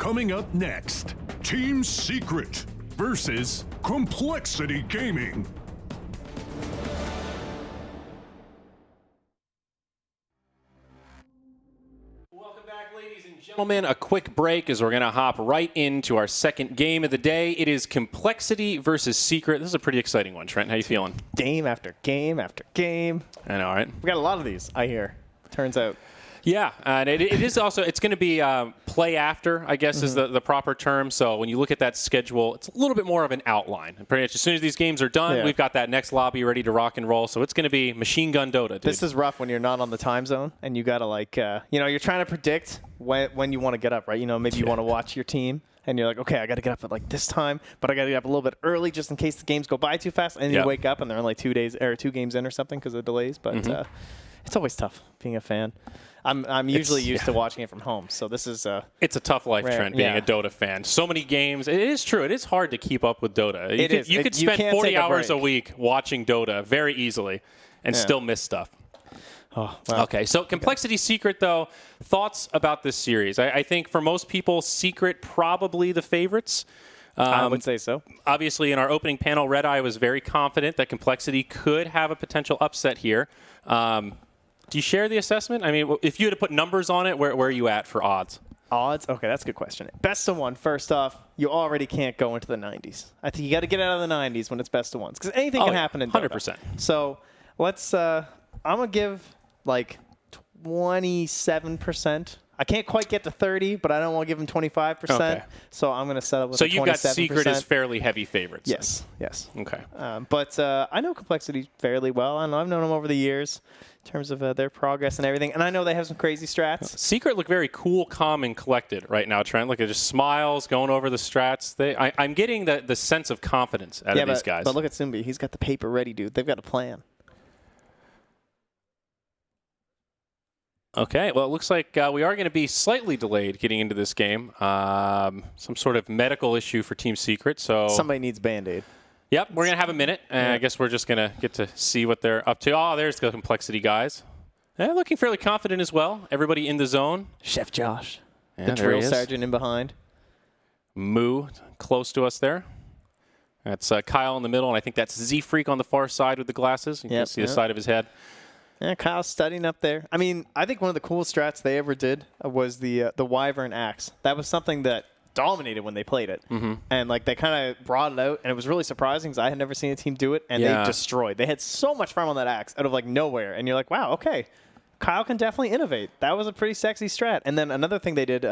Coming up next, Team Secret versus Complexity Gaming. Welcome back, ladies and gentlemen. A quick break as we're going to hop right into our second game of the day. It is Complexity versus Secret. This is a pretty exciting one, Trent. How you feeling? Game after game after game. I know, right? We got a lot of these, I hear. Turns out. Yeah, and it is also, it's going to be play after, I guess, is the proper term. So when you look at that schedule, it's a little bit more of an outline. And pretty much as soon as these games are done, we've got that next lobby ready to rock and roll. So it's going to be machine gun Dota, dude. This is rough when you're not on the time zone and you got to like, you're trying to predict when you want to get up, right? Maybe you want to watch your team. And you're like, okay, I got to get up at like this time, but I got to get up a little bit early just in case the games go by too fast. And you wake up and they're only 2 games in or something because of delays. But it's always tough being a fan. I'm usually used to watching it from home, so this is it's a tough life, rare. Trent, being a Dota fan. So many games. It is true. It is hard to keep up with Dota. You could spend 40 hours a week watching Dota very easily and still miss stuff. Oh, wow. Okay, so Complexity Secret, though, thoughts about this series? I think for most people, Secret probably the favorites. I would say so. Obviously, in our opening panel, Red Eye was very confident that Complexity could have a potential upset here. Do you share the assessment? I mean, if you had to put numbers on it, where are you at for odds? Odds? Okay, that's a good question. Best of one, first off, you already can't go into the 90s. I think you got to get out of the 90s when it's best of ones, because anything can happen in Dota. 100%. So let's, I'm going to give like 27%. I can't quite get to 30, but I don't want to give him 25%. Okay. So I'm going to settle with 27%. So you've got Secret as fairly heavy favorites. Yes. Okay. But I know Complexity fairly well. I've known them over the years in terms of their progress and everything. And I know they have some crazy strats. Secret look very cool, calm, and collected right now, Trent. Look at just smiles going over the strats. I'm getting the sense of confidence out of these guys. But look at Simbi. He's got the paper ready, dude. They've got a plan. Okay, well, it looks like we are going to be slightly delayed getting into this game. Some sort of medical issue for Team Secret. So somebody needs Band-Aid. Yep, we're going to have a minute, and I guess we're just going to get to see what they're up to. Oh, there's the Complexity guys. They're looking fairly confident as well. Everybody in the zone. Chef Josh, the drill sergeant in behind. Moo, close to us there. That's Kyle in the middle, and I think that's Z-Freak on the far side with the glasses. You can see the side of his head. Yeah, Kyle's studying up there. I mean, I think one of the coolest strats they ever did was the Wyvern Axe. That was something that dominated when they played it. And like they kind of brought it out, and it was really surprising because I had never seen a team do it, and they destroyed. They had so much fun on that axe out of like nowhere, and you're like, wow, okay, Kyle can definitely innovate. That was a pretty sexy strat. And then another thing they did,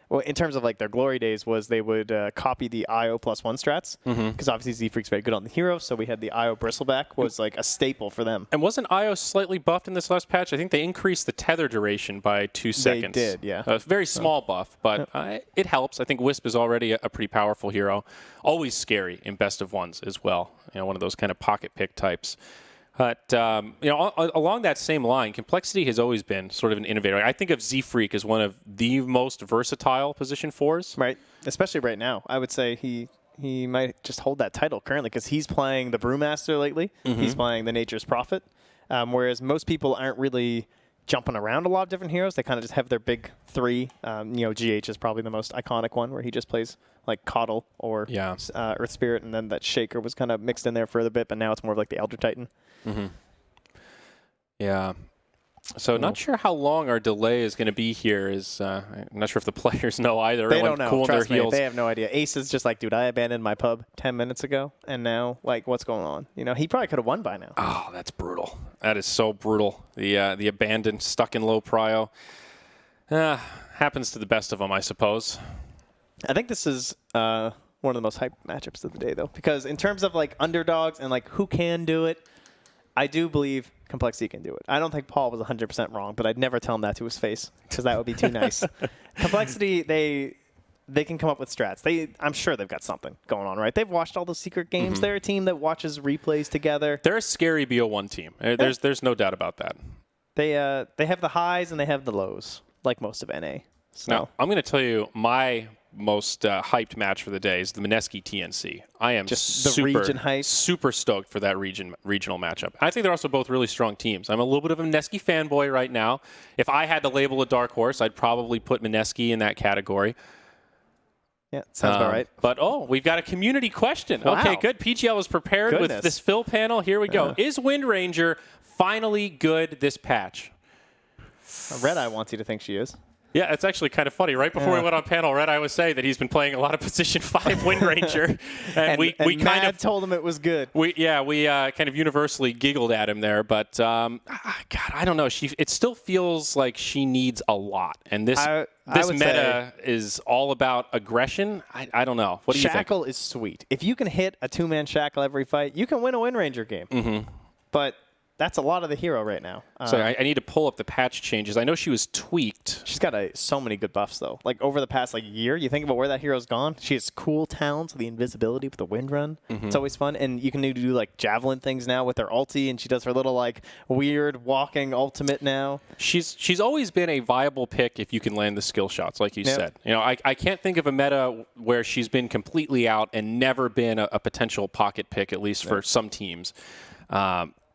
well, in terms of like their glory days, was they would copy the IO +1 strats, because obviously Z-Freak's very good on the hero, so we had the IO Bristleback was like a staple for them. And wasn't IO slightly buffed in this last patch? I think they increased the tether duration by 2 seconds. They did, yeah. A very small buff, but it helps. I think Wisp is already a pretty powerful hero. Always scary in best of ones as well. One of those kind of pocket pick types. But, along that same line, Complexity has always been sort of an innovator. I think of Z-Freak as one of the most versatile position 4s. Right, especially right now. I would say he might just hold that title currently because he's playing the Brewmaster lately. He's playing the Nature's Prophet, whereas most people aren't really jumping around a lot of different heroes. They kind of just have their big 3. GH is probably the most iconic one where he just plays like CoL or Earth Spirit, and then that Shaker was kind of mixed in there for a bit, but now it's more of like the Elder Titan. Yeah. So not sure how long our delay is going to be here. I'm not sure if the players know either. They don't know. Cool Trust me, they have no idea. Ace is just like, dude, I abandoned my pub 10 minutes ago, and now, like, what's going on? He probably could have won by now. Oh, that's brutal. That is so brutal. The abandoned, stuck in low prio. Happens to the best of them, I suppose. I think this is one of the most hyped matchups of the day, though, because in terms of, like, underdogs and, like, who can do it, I do believe Complexity can do it. I don't think Paul was 100% wrong, but I'd never tell him that to his face because that would be too nice. Complexity, they can come up with strats. I'm sure they've got something going on, right? They've watched all those secret games. They're a team that watches replays together. They're a scary Bo1 team. There's no doubt about that. They have the highs and they have the lows, like most of NA. So. Now, I'm going to tell you my most hyped match for the day is the Mineski TNC. I am just the region hype. Super stoked for that regional matchup. I think they're also both really strong teams. I'm a little bit of a Mineski fanboy right now. If I had to label a dark horse, I'd probably put Mineski in that category. Yeah, sounds about right. But, we've got a community question. Wow. Okay, good. PGL was prepared with this fill panel. Here we go. Is Wind Ranger finally good this patch? Red Eye wants you to think she is. Yeah, it's actually kind of funny. Right before we went on panel, Red Eye was saying that he's been playing a lot of Position 5 Wind Ranger. and we kind of told him it was good. We kind of universally giggled at him there. But, God, I don't know. It still feels like she needs a lot. And this meta is all about aggression. I don't know. What do you think? Shackle is sweet. If you can hit a 2-man Shackle every fight, you can win a Wind Ranger game. Mm-hmm. But that's a lot of the hero right now. So I need to pull up the patch changes. I know she was tweaked. She's got so many good buffs, though. Like, over the past year, you think about where that hero's gone. She has cool talents, the invisibility with the wind run. Mm-hmm. It's always fun. And you can do javelin things now with her ulti, and she does her little, weird walking ultimate now. She's always been a viable pick if you can land the skill shots, like you said. I can't think of a meta where she's been completely out and never been a potential pocket pick, at least for some teams.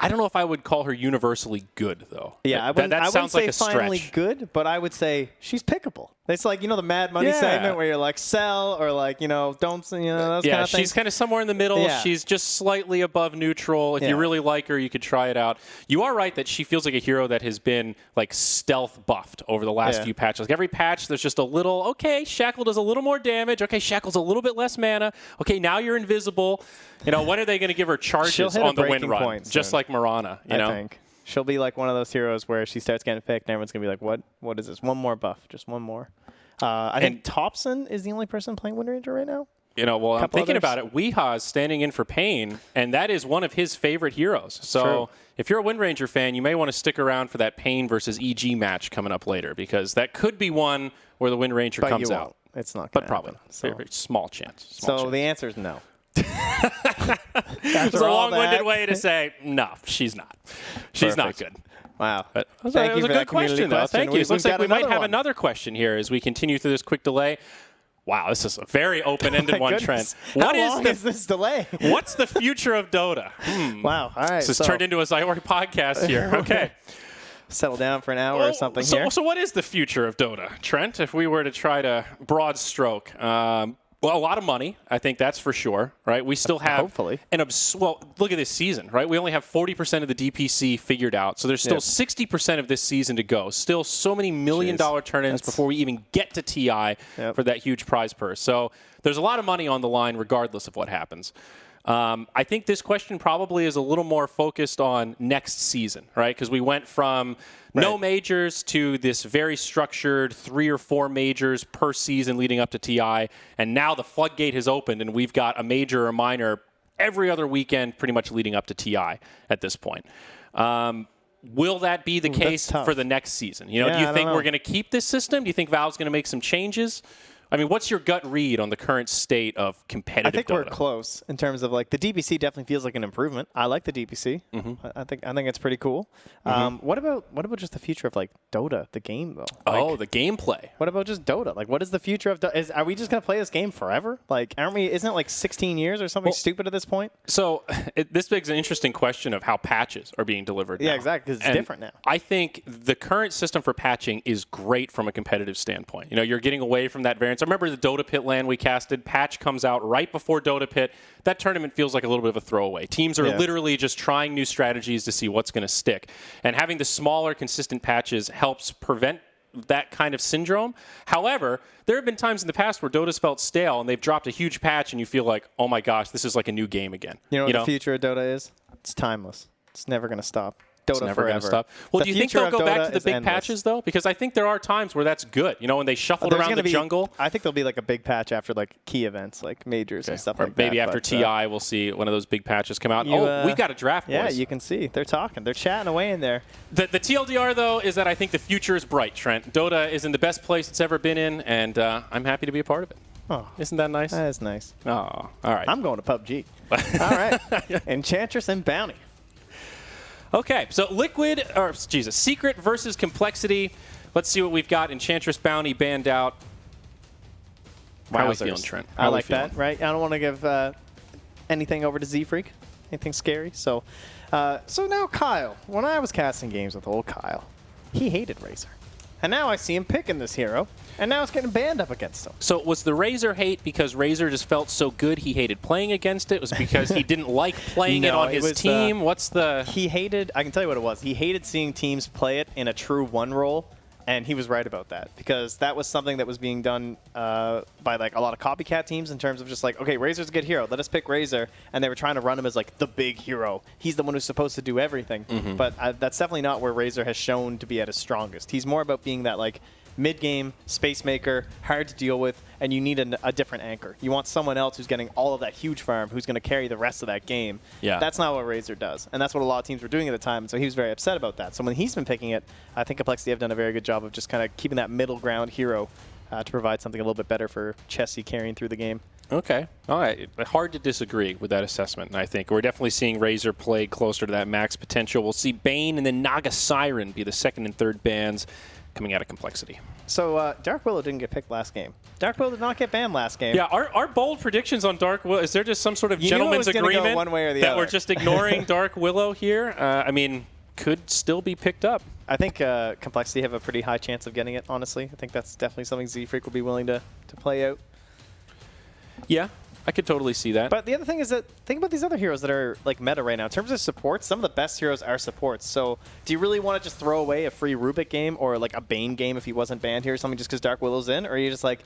I don't know if I would call her universally good, though. Yeah, that sounds like a stretch. Finally good, but I would say she's pickable. It's like, the Mad Money segment where you're like, sell, or don't, those kind of things. She's kind of somewhere in the middle. Yeah. She's just slightly above neutral. If you really like her, you could try it out. You are right that she feels like a hero that has been, stealth buffed over the last few patches. Every patch, there's just a little, okay, Shackle does a little more damage. Okay, Shackle's a little bit less mana. Okay, now you're invisible. When are they going to give her charges on the wind run? Just like Mirana, I think. She'll be like one of those heroes where she starts getting picked and everyone's going to be like, what is this? One more buff. Just one more. I think Thompson is the only person playing Wind Ranger right now. I'm thinking about it. Weehaw is standing in for Pain, and that is one of his favorite heroes. So if you're a Wind Ranger fan, you may want to stick around for that Pain versus EG match coming up later, because that could be one where the Wind Ranger comes out. It's not but probably not. So. Very small chance. The answer is no. It's a long-winded way to say, no, she's not. She's not good. Wow. But it was a good question, though. Thank you. It looks like we might have another question here as we continue through this quick delay. Wow, this is a very open-ended one, Trent. How long is this delay? What's the future of Dota? Wow, all right. This has turned into a Zyori podcast here. Okay. Settle down for an hour or something here. So what is the future of Dota, Trent, if we were to try to broad stroke? Well, a lot of money, I think that's for sure, right? We still have hopefully. Look at this season, right? We only have 40% of the DPC figured out, so there's still 60% of this season to go. Still so many million-dollar turn-ins before we even get to TI for that huge prize purse. So there's a lot of money on the line regardless of what happens. I think this question probably is a little more focused on next season, right? Because we went from no majors to this very structured 3 or 4 majors per season leading up to TI. And now the floodgate has opened and we've got a major or minor every other weekend pretty much leading up to TI at this point. Will that be the case for the next season? Do you think we're going to keep this system? Do you think Valve's going to make some changes? I mean, what's your gut read on the current state of competitive Dota? I think we're close in terms of the DPC definitely feels like an improvement. I like the DPC. Mm-hmm. I think it's pretty cool. Mm-hmm. What about just the future of Dota, the game though? The gameplay. What about just Dota? What is the future of Dota? Are we just gonna play this game forever? Aren't we? Isn't it 16 years or something stupid at this point? So this begs an interesting question of how patches are being delivered. Yeah, now. exactly. Because it's different now. I think the current system for patching is great from a competitive standpoint. You're getting away from that variance. I remember the Dota Pit LAN we casted. Patch comes out right before Dota Pit. That tournament feels like a little bit of a throwaway. Teams are literally just trying new strategies to see what's going to stick. And having the smaller, consistent patches helps prevent that kind of syndrome. However, there have been times in the past where Dota's felt stale and they've dropped a huge patch and you feel like, oh my gosh, this is like a new game again. You know what the future of Dota is? It's timeless. It's never going to stop. It's never going to stop. Well, do you think they'll go back to the big patches, though? Because I think there are times where that's good. When they shuffled around the jungle. I think there'll be a big patch after key events, like majors and stuff like that. Maybe after TI, we'll see one of those big patches come out. We've got a draft, boys. Yeah, you can see. They're talking. They're chatting away in there. The TLDR, though, is that I think the future is bright, Trent. Dota is in the best place it's ever been in, and I'm happy to be a part of it. Oh, isn't that nice? That is nice. Oh, all right. I'm going to PUBG. All right. Enchantress and Bounty. Okay, so Secret versus Complexity. Let's see what we've got. Enchantress Bounty banned out. How are we feeling, Trent? I like that, right? I don't want to give anything over to Z-Freak, anything scary. So now Kyle, when I was casting games with old Kyle, he hated Razor. And now I see him picking this hero, and now it's getting banned up against him. So was the Razor hate because Razor just felt so good he hated playing against it? Was it because he didn't like playing it on his team? What's the... He hated, I can tell you what it was. He hated seeing teams play it in a true one role, and he was right about that because that was something that was being done by like a lot of copycat teams in terms of just like, okay, Razor's a good hero. Let us pick Razor. And they were trying to run him as like the big hero. He's the one who's supposed to do everything. But that's definitely not where Razor has shown to be at his strongest. He's more about being that like mid-game space maker, hard to deal with, and you need a different anchor. You want someone else who's getting all of that huge farm, who's going to carry the rest of that game. Yeah. That's not what Razor does, and that's what a lot of teams were doing at the time, and so he was very upset about that. So when he's been picking it, I think Complexity have done a very good job of just kind of keeping that middle ground hero to provide something a little bit better for Chessie carrying through the game. Okay. All right. Hard to disagree with that assessment, I think. We're definitely seeing Razor play closer to that max potential. We'll see Bane and then Naga Siren be the second and third bans coming out of Complexity. So Dark Willow didn't get picked last game. Dark Willow did not get banned last game. Yeah, our bold predictions on Dark Willow, is there just some sort of gentleman's agreement go one way or the that other. we're just ignoring Dark Willow here? I mean, could still be picked up. I think Complexity have a pretty high chance of getting it, honestly. I think that's definitely something Z-Freak will be willing to play out. Yeah, I could totally see that. But the other thing is that, think about these other heroes that are like meta right now. In terms of supports, some of the best heroes are supports. So do you really want to just throw away a free Rubik game or like a Bane game if he wasn't banned here or something just because Dark Willow's in? Or are you just like,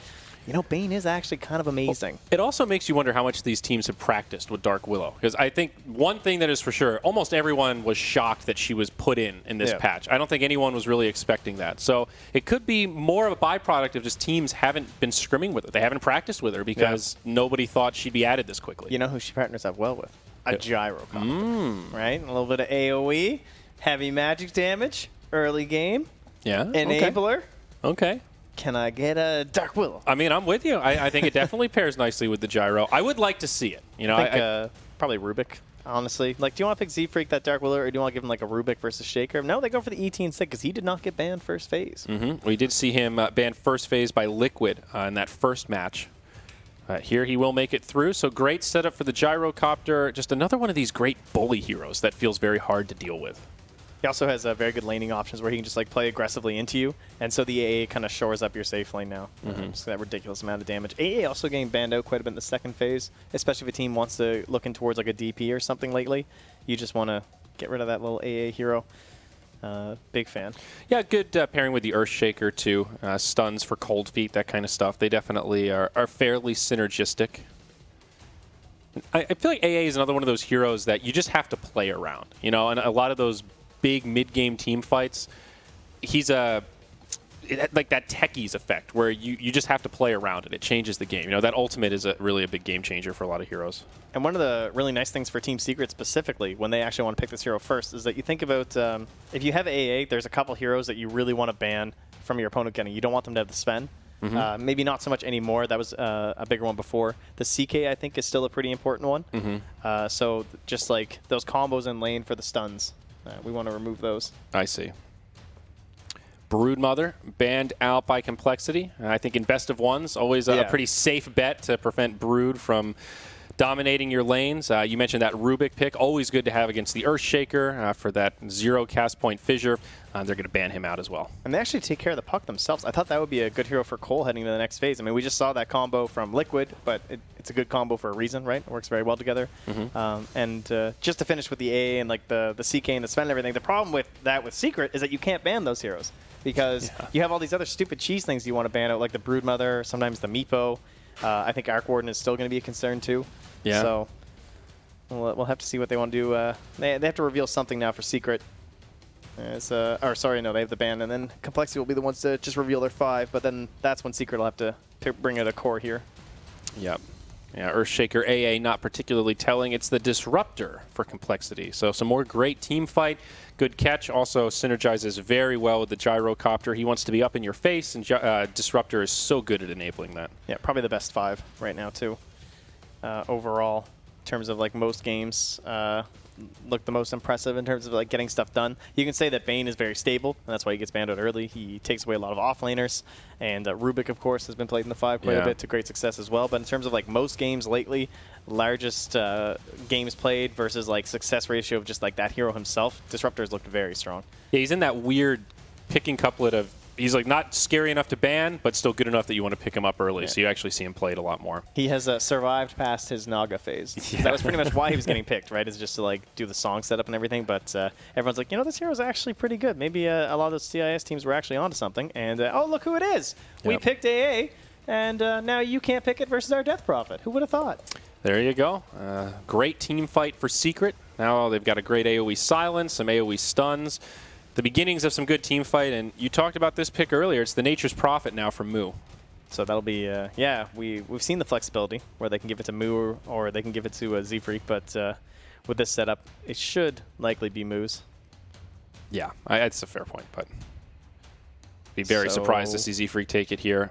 you know, Bane is actually kind of amazing. It also makes you wonder how much these teams have practiced with Dark Willow. Because I think one thing that is for sure, almost everyone was shocked that she was put in this patch. I don't think anyone was really expecting that. So it could be more of a byproduct of just teams haven't been scrimming with her. They haven't practiced with her because nobody thought she'd be added this quickly. You know who she partners up well with? A gyrocopter, right? A little bit of AoE, heavy magic damage, early game, enabler. Okay. Can I get a Dark Willow? I mean, I'm with you. I think it definitely pairs nicely with the gyro. I would like to see it. You know, I think probably Rubik, honestly. Like, do you want to pick Z-Freak, that Dark Willow, or do you want to give him like a Rubik versus Shaker? No, they go for the ET instead because he did not get banned first phase. We did see him banned first phase by Liquid in that first match. Here he will make it through, so great setup for the gyrocopter. Just another one of these great bully heroes that feels very hard to deal with. He also has very good laning options where he can just like play aggressively into you, and so the AA kind of shores up your safe lane now. So that ridiculous amount of damage. AA also getting banned out quite a bit in the second phase, especially if a team wants to looking towards like a DP or something lately. You just want to get rid of that little AA hero. Big fan. Yeah, good pairing with the Earthshaker too. Stuns for cold feet, that kind of stuff. They definitely are fairly synergistic. I feel like AA is another one of those heroes that you just have to play around. You know, and a lot of those big mid-game team fights, he's like that techies effect where you just have to play around it. It changes the game. You know, that ultimate is really a big game changer for a lot of heroes. And one of the really nice things for Team Secret specifically, when they actually want to pick this hero first, is that you think about if you have AA, there's a couple heroes that you really want to ban from your opponent getting. You don't want them to have the Sven. Maybe not so much anymore. That was a bigger one before. The CK, I think, is still a pretty important one. So just like those combos in lane for the stuns, we want to remove those. I see. Broodmother banned out by Complexity. I think in best of ones, always a pretty safe bet to prevent Brood from dominating your lanes. You mentioned that Rubik pick. Always good to have against the Earthshaker for that 0 cast point fissure. They're going to ban him out as well. And they actually take care of the puck themselves. I thought that would be a good hero for CoL heading to the next phase. I mean, we just saw that combo from Liquid, but it's a good combo for a reason, right? It works very well together. Just to finish with the A and like the CK and the Sven and everything, the problem with that with Secret is that you can't ban those heroes because you have all these other stupid cheese things you want to ban out, like the Broodmother, sometimes the Meepo. I think Arc Warden is still going to be a concern too. Yeah. So we'll have to see what they want to do. They have to reveal something now for Secret. Or sorry, no, they have the ban, and then Complexity will be the ones to just reveal their 5, but then that's when Secret will have to bring out a core here. Yep. Yeah, Earthshaker AA not particularly telling. It's the Disruptor for Complexity. So some more great team fight. Good catch. Also synergizes very well with the Gyrocopter. He wants to be up in your face, and Disruptor is so good at enabling that. Yeah, probably the best 5 right now, too. Overall, in terms of like most games, look the most impressive in terms of like getting stuff done. You can say that Bane is very stable, and that's why he gets banned out early. He takes away a lot of offlaners, and Rubik, of course, has been played in the 5 quite a bit to great success as well. But in terms of like most games lately, largest games played versus like success ratio of just like that hero himself, Disruptor's looked very strong. Yeah, he's in that weird picking couplet of he's like not scary enough to ban, but still good enough that you want to pick him up early. So you actually see him played a lot more. He has survived past his Naga phase. Yeah. That was pretty much why he was getting picked, right? Is just to like do the song setup and everything. But everyone's like, this hero's actually pretty good. Maybe a lot of those CIS teams were actually onto something. And oh, look who it is! We Yep. picked AA, and now you can't pick it versus our Death Prophet. Who would have thought? There you go. Great team fight for Secret. Now they've got a great AoE silence, some AoE stuns. The beginnings of some good team fight, and you talked about this pick earlier. It's the Nature's Prophet now from Moo. So that'll be, we've seen the flexibility where they can give it to Moo or they can give it to Z-Freak, but with this setup, it should likely be Moo's. Yeah, that's a fair point, but be very surprised to see Z-Freak take it here.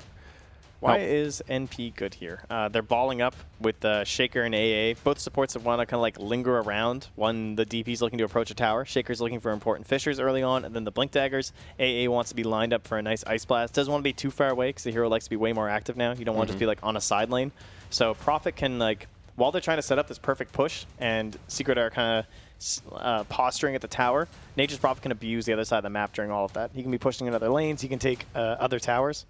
Why is NP good here? They're balling up with Shaker and AA. Both supports that want to kind of like linger around. One, the DP's looking to approach a tower. Shaker's looking for important fissures early on, and then the Blink Daggers. AA wants to be lined up for a nice Ice Blast. Doesn't want to be too far away because the hero likes to be way more active now. You don't want to just be like on a side lane. So Prophet can like, while they're trying to set up this perfect push, and Secret are kind of posturing at the tower, Nature's Prophet can abuse the other side of the map during all of that. He can be pushing in other lanes. He can take other towers.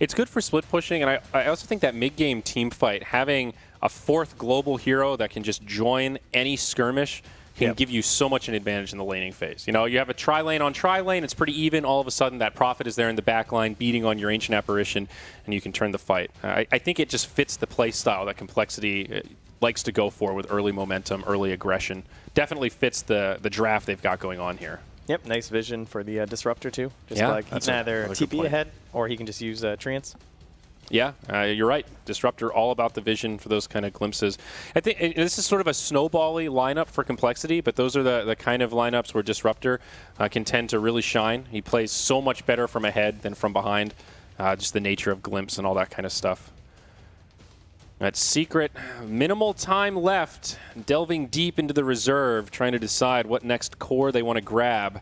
It's good for split pushing, and I also think that mid-game team fight, having a fourth global hero that can just join any skirmish can give you so much an advantage in the laning phase. You have a tri-lane on tri-lane, it's pretty even. All of a sudden, that Prophet is there in the back line beating on your Ancient Apparition, and you can turn the fight. I think it just fits the play style that Complexity likes to go for with early momentum, early aggression. Definitely fits the draft they've got going on here. Yep, nice vision for the Disruptor, too. Just Yeah, like he can either TP ahead, or he can just use Treants. Yeah, you're right. Disruptor, all about the vision for those kind of glimpses. I think this is sort of a snowball-y lineup for Complexity, but those are the kind of lineups where Disruptor can tend to really shine. He plays so much better from ahead than from behind, just the nature of glimpse and all that kind of stuff. That's Secret. Minimal time left, delving deep into the reserve, trying to decide what next core they want to grab.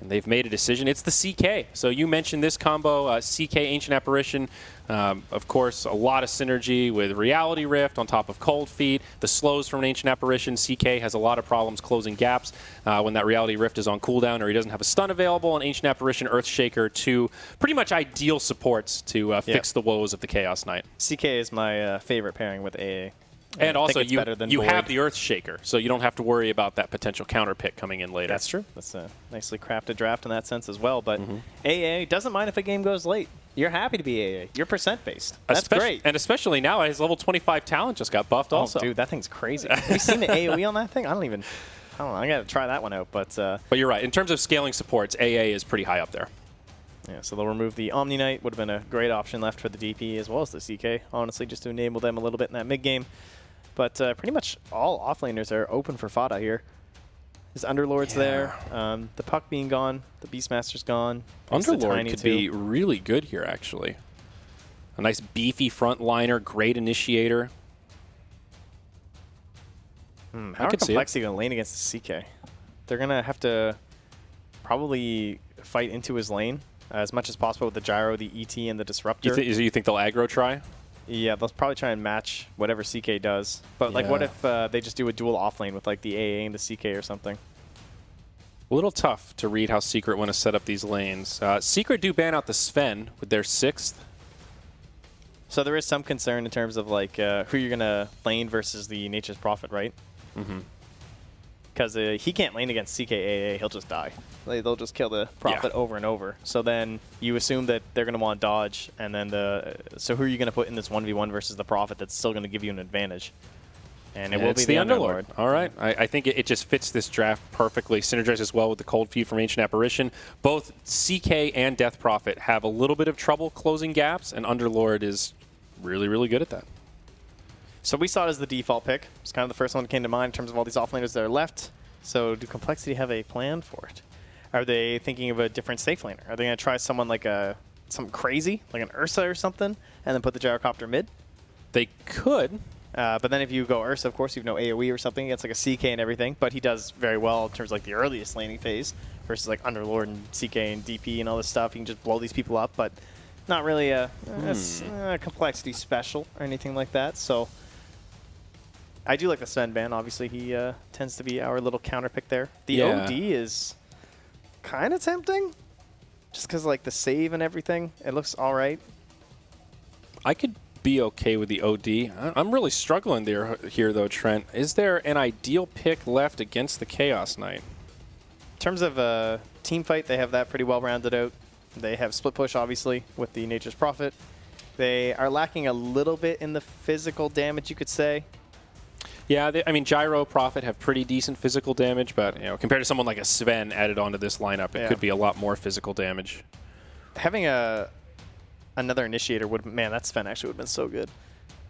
And they've made a decision. It's the CK. So you mentioned this combo, CK Ancient Apparition. Of course, a lot of synergy with Reality Rift on top of Cold Feet. The slows from an Ancient Apparition. CK has a lot of problems closing gaps when that Reality Rift is on cooldown or he doesn't have a stun available. And Ancient Apparition, Earthshaker, two pretty much ideal supports to fix the woes of the Chaos Knight. CK is my favorite pairing with AA. And also, you have the Earthshaker, so you don't have to worry about that potential counter pick coming in later. That's true. That's a nicely crafted draft in that sense as well. But AA doesn't mind if a game goes late. You're happy to be AA. You're percent-based. That's great. And especially now, his level 25 talent just got buffed also. Dude, that thing's crazy. Have you seen the AoE on that thing? I don't know. I got to try that one out. But you're right. In terms of scaling supports, AA is pretty high up there. Yeah, so they'll remove the Omni Knight. Would have been a great option left for the DP as well as the CK, honestly, just to enable them a little bit in that mid-game. But pretty much all offlaners are open for Fada here. His Underlord's there. The Puck being gone. The Beastmaster's gone. Underlord could be really good here, actually. A nice beefy frontliner, great initiator. How are Complexity going to lane against the CK? They're going to have to probably fight into his lane as much as possible with the Gyro, the ET, and the Disruptor. You think they'll aggro try? Yeah, they'll probably try and match whatever CK does. But like, what if they just do a dual offlane with like the AA and the CK or something? A little tough to read how Secret want to set up these lanes. Secret do ban out the Sven with their 6th. So there is some concern in terms of like who you're going to lane versus the Nature's Prophet, right? Because he can't lane against CKAA, he'll just die. They'll just kill the Prophet over and over. So then you assume that they're going to want dodge, and then so who are you going to put in this 1v1 versus the Prophet that's still going to give you an advantage? And it will be the Underlord. All right. I think it just fits this draft perfectly. Synergizes well with the Cold Feet from Ancient Apparition. Both CK and Death Prophet have a little bit of trouble closing gaps, and Underlord is really, really good at that. So we saw it as the default pick. It's kind of the first one that came to mind in terms of all these offlaners that are left. So do Complexity have a plan for it? Are they thinking of a different safe laner? Are they going to try someone like something crazy, like an Ursa or something, and then put the Gyrocopter mid? They could. But then if you go Ursa, of course, you've no AoE or something. It's like a CK and everything. But he does very well in terms of like the earliest laning phase versus like Underlord and CK and DP and all this stuff. He can just blow these people up, but not really a Complexity special or anything like that. So I do like the Sven ban. Obviously, he tends to be our little counter pick there. The OD is kind of tempting. just because like the save and everything. It looks all right. I could be okay with the OD. I'm really struggling here, though, Trent. Is there an ideal pick left against the Chaos Knight? In terms of team fight, they have that pretty well rounded out. They have split push, obviously, with the Nature's Prophet. They are lacking a little bit in the physical damage, you could say. Yeah, I mean, Gyro, Prophet have pretty decent physical damage, but compared to someone like a Sven added onto this lineup, it could be a lot more physical damage. Having another initiator that Sven actually would have been so good.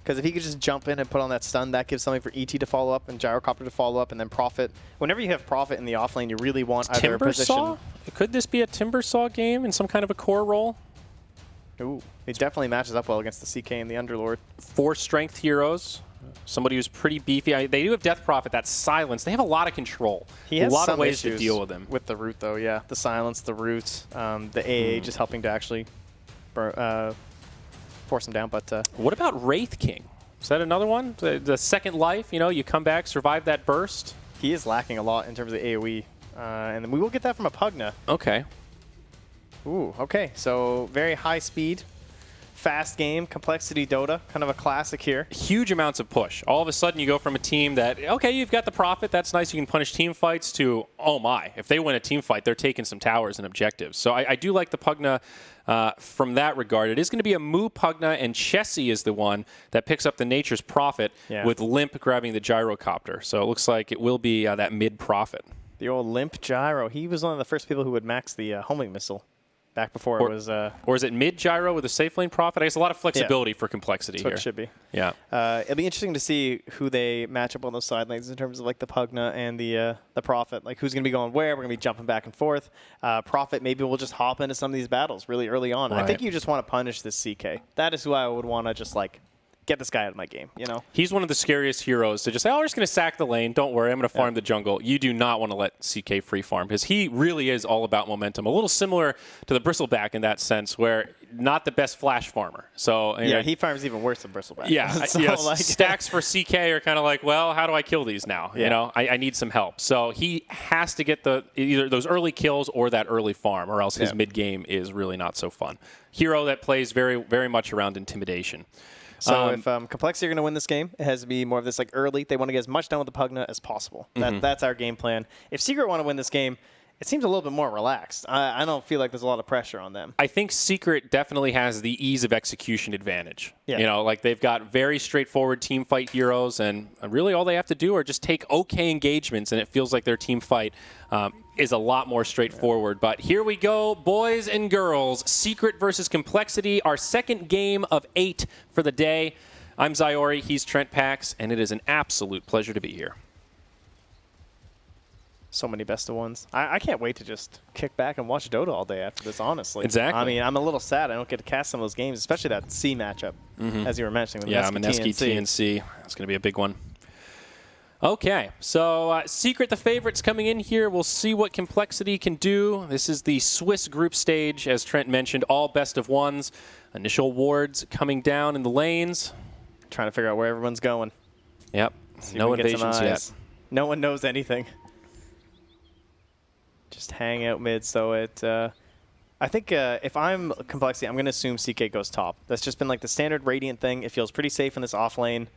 Because if he could just jump in and put on that stun, that gives something for ET to follow up and Gyrocopter to follow up, and then Prophet. Whenever you have Prophet in the offlane, you really want either a position. Timbersaw? Could this be a Timbersaw game in some kind of a core role? Ooh, it definitely matches up well against the CK and the Underlord. 4 strength heroes. Somebody who's pretty beefy. They do have Death Prophet. That's silence. They have a lot to He has a lot of some ways to issues deal with him. with the root, though, yeah. The silence, the root, the AA just helping to actually force him down. But what about Wraith King? Is that another one? The second life, you come back, survive that burst. he is lacking a lot in terms of AoE. And then we will get that from a Pugna. Okay. Ooh, okay. So very high speed. Fast game, complexity Dota, kind of a classic here. Huge amounts of push. All of a sudden you go from a team that, okay, you've got the Prophet, that's nice, you can punish team fights, to, oh my, if they win a team fight, they're taking some towers and objectives. So I do like the Pugna from that regard. It is going to be a Mu Pugna, and Chessie is the one that picks up the Nature's Prophet with Limp grabbing the Gyrocopter. So it looks like it will be that mid-Prophet. The old Limp Gyro. He was one of the first people who would max the homing missile. Back before it was... or is it mid-gyro with a safe lane Prophet? I guess a lot of flexibility for complexity here. That's what it should be. Yeah. It'll be interesting to see who they match up on those side lanes in terms of like the Pugna and the Prophet. Like who's going to be going where? We're going to be jumping back and forth. Prophet, maybe we'll just hop into some of these battles really early on. Right. I think you just want to punish this CK. That is who I would want to just like... get this guy out of my game, He's one of the scariest heroes to just say, oh, we're just going to sack the lane. Don't worry, I'm going to farm the jungle. You do not want to let CK free farm because he really is all about momentum. A little similar to the Bristleback in that sense, where not the best flash farmer. So yeah, he farms even worse than Bristleback. Yeah, so, like, stacks for CK are kind of like, well, how do I kill these now? Yeah. I need some help. So he has to get either those early kills or that early farm, or else his mid game is really not so fun. Hero that plays very, very much around intimidation. So if Complexity are going to win this game, it has to be more of this like early. They want to get as much done with the Pugna as possible. That's our game plan. If Secret want to win this game, it seems a little bit more relaxed. I don't feel like there's a lot of pressure on them. I think Secret definitely has the ease of execution advantage. Yeah. Like they've got very straightforward team fight heroes, and really all they have to do are just take okay engagements, and it feels like their team fight is a lot more straightforward. But here we go, boys and girls. Secret versus Complexity, our second game of 8 for the day. I'm Zyori, he's Trent Pax, and it is an absolute pleasure to be here. So many best of ones. I can't wait to just kick back and watch Dota all day after this, honestly. Exactly. I mean, I'm a little sad I don't get to cast some of those games, especially that C matchup, as you were mentioning. Yeah, Mineski TNC. That's going to be a big one. Okay, so Secret, the favorites coming in here. We'll see what Complexity can do. This is the Swiss group stage, as Trent mentioned, all best of ones. Initial wards coming down in the lanes. Trying to figure out where everyone's going. Yep, no invasions yet. No one knows anything. Just hang out mid, so I think if I'm Complexity, I'm going to assume CK goes top. That's just been like the standard Radiant thing. It feels pretty safe in this off lane.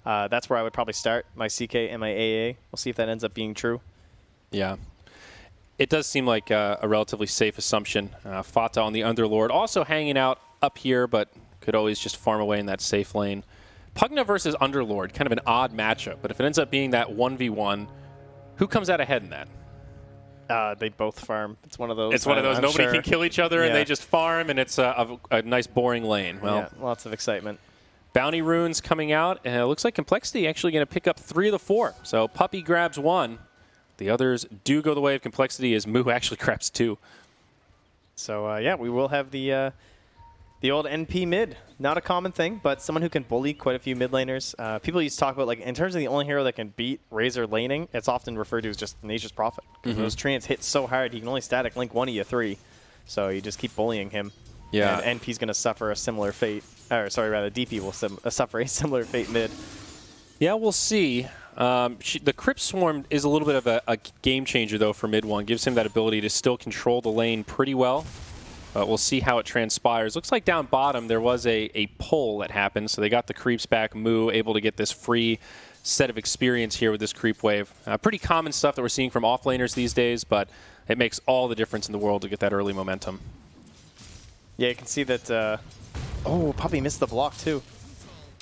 That's where I would probably start my CK and my AA. We'll see if that ends up being true. Yeah. It does seem like a relatively safe assumption. Fata on the Underlord also hanging out up here, but could always just farm away in that safe lane. Pugna versus Underlord, kind of an odd matchup, but if it ends up being that 1v1, who comes out ahead in that? They both farm. It's one of those. It's one of those. Nobody can kill each other, and Yeah. they just farm, and it's a nice, boring lane. Well, Yeah, lots of excitement. Bounty runes coming out, and it looks like Complexity actually going to pick up 3 of the 4. So Puppy grabs 1. The others do go the way of Complexity, as Moo actually grabs 2. So yeah, we will have the old NP mid. Not a common thing, but someone who can bully quite a few mid laners. People used to talk about, like, in terms of the only hero that can beat Razor laning, it's often referred to as just Nature's Prophet. Because those treants hit so hard, he can only static link 1 of you 3. So you just keep bullying him. Yeah. And NP's going to suffer a similar fate. Or, sorry, rather, DP will suffer a similar fate mid. Yeah, we'll see. The Crypt Swarm is a little bit of a game changer, though, for mid 1. Gives him that ability to still control the lane pretty well. But we'll see how it transpires. Looks like down bottom there was a pull that happened, so they got the creeps back. Moo able to get this free set of experience here with this creep wave. Pretty common stuff that we're seeing from offlaners these days, but it makes all the difference in the world to get that early momentum. Yeah, you can see that. Oh, Puppy missed the block too.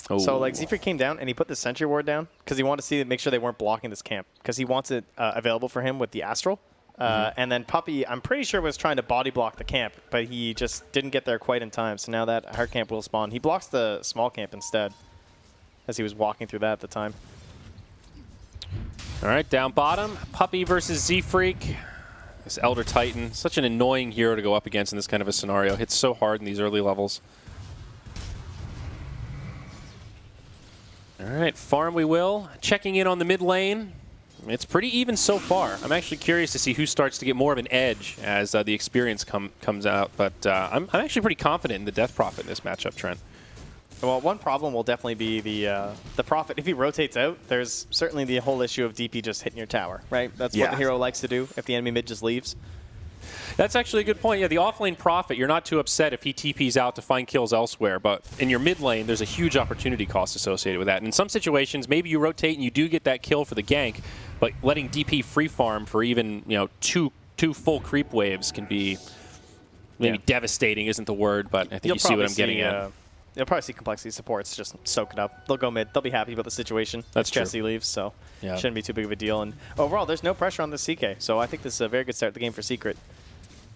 Oh. So like Z3 came down and he put the sentry ward down because he wanted to see make sure they weren't blocking this camp because he wants it available for him with the Astral. And then Puppy, I'm pretty sure, was trying to body block the camp, but he just didn't get there quite in time. So now that hard camp will spawn. He blocks the small camp instead as he was walking through that at the time. All right, down bottom, Puppy versus Z-Freak. This Elder Titan, such an annoying hero to go up against in this kind of a scenario. Hits so hard in these early levels. All right, farm we will. Checking in on the mid lane. It's pretty even so far. I'm actually curious to see who starts to get more of an edge as the experience comes out. But I'm actually pretty confident in the Death Prophet in this matchup, Trent. Well, one problem will definitely be the Prophet. If he rotates out, there's certainly the whole issue of DP just hitting your tower, right? That's what the hero likes to do if the enemy mid just leaves. That's actually a good point. Yeah, the offlane Prophet, you're not too upset if he TPs out to find kills elsewhere, but in your mid lane, there's a huge opportunity cost associated with that. And in some situations, maybe you rotate and you do get that kill for the gank, but letting DP free farm for even two full creep waves can be maybe devastating isn't the word, but I think you see what I'm getting at. You'll probably see complexity supports just soak it up. They'll go mid. They'll be happy about the situation. That's true. Jesse leaves, so shouldn't be too big of a deal. And overall, there's no pressure on this CK, so I think this is a very good start to the game for Secret.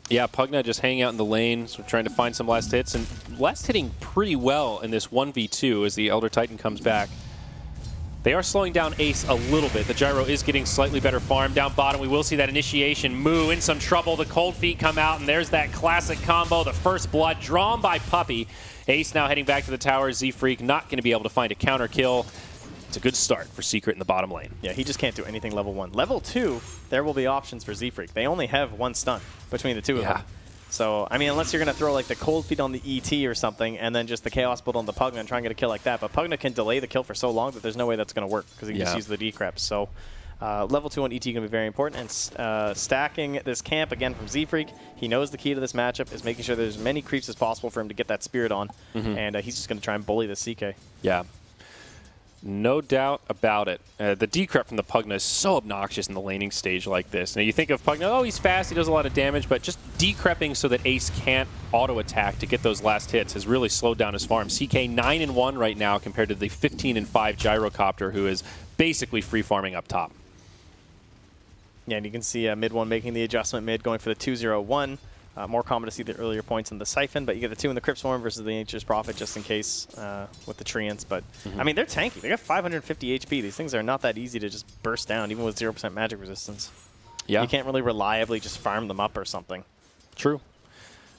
Yeah, Pugna just hanging out in the lane, so trying to find some last hits, and last hitting pretty well in this 1v2 as the Elder Titan comes back. They are slowing down Ace a little bit. The Gyro is getting slightly better farm. Down bottom, we will see that initiation. Moo in some trouble. The cold feet come out, and there's that classic combo, the first blood, drawn by Puppy. Ace now heading back to the tower. Z-Freak not going to be able to find a counter kill. It's a good start for Secret in the bottom lane. Yeah, he just can't do anything level 1. Level 2, there will be options for Z-Freak. They only have one stun between the two of them. So, I mean, unless you're going to throw like the cold feet on the ET or something, and then just the Chaos Bolt on the Pugna and try and get a kill like that. But Pugna can delay the kill for so long that there's no way that's going to work because he can just use the decreps. So, level 2 on ET going to be very important. And stacking this camp again from Z-Freak, he knows the key to this matchup is making sure there's as many creeps as possible for him to get that spirit on. And he's just going to try and bully the CK. Yeah. No doubt about it. The decrep from the Pugna is so obnoxious in the laning stage like this. Now you think of Pugna, oh, he's fast, he does a lot of damage, but just decrepping so that Ace can't auto-attack to get those last hits has really slowed down his farm. CK 9-1 right now compared to the 15-5 Gyrocopter, who is basically free farming up top. Yeah, and you can see mid 1 making the adjustment mid, going for the 2-0-1. More common to see the earlier points in the Siphon, but you get the 2 in the Crypt Swarm versus the Nature's Prophet just in case with the Treants. But, I mean, they're tanky. They got 550 HP. These things are not that easy to just burst down, even with 0% magic resistance. Yeah. You can't really reliably just farm them up or something. True.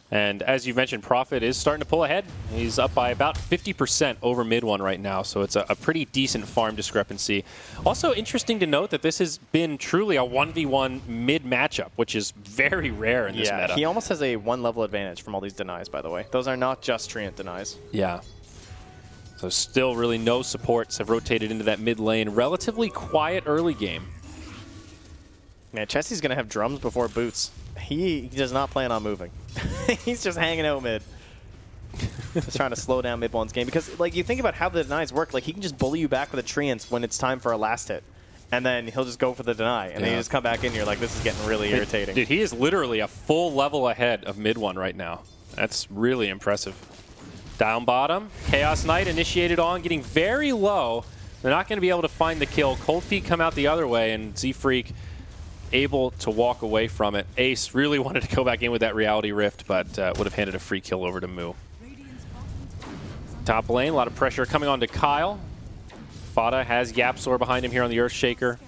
And as you mentioned, Prophet is starting to pull ahead. He's up by about 50% over mid 1 right now, so it's a pretty decent farm discrepancy. Also interesting to note that this has been truly a 1v1 mid matchup, which is very rare in this meta. He almost has a 1 level advantage from all these denies, by the way. Those are not just Treant denies. Yeah. So still really no supports have rotated into that mid lane. Relatively quiet early game. Man, Chessie's going to have drums before boots. He does not plan on moving. He's just hanging out mid. Just trying to slow down mid 1's game. Because, like, you think about how the denies work. Like, he can just bully you back with a Treants when it's time for a last hit. And then he'll just go for the deny. And then you just come back in and you're like, this is getting really irritating. Dude, he is literally a full level ahead of mid 1 right now. That's really impressive. Down bottom, Chaos Knight initiated on, getting very low. They're not going to be able to find the kill. Cold Feet come out the other way, and Z-Freak able to walk away from it. Ace really wanted to go back in with that Reality Rift, but would have handed a free kill over to Moo. Top lane, a lot of pressure coming on to Kyle. Fada has Yapsor behind him here on the Earthshaker.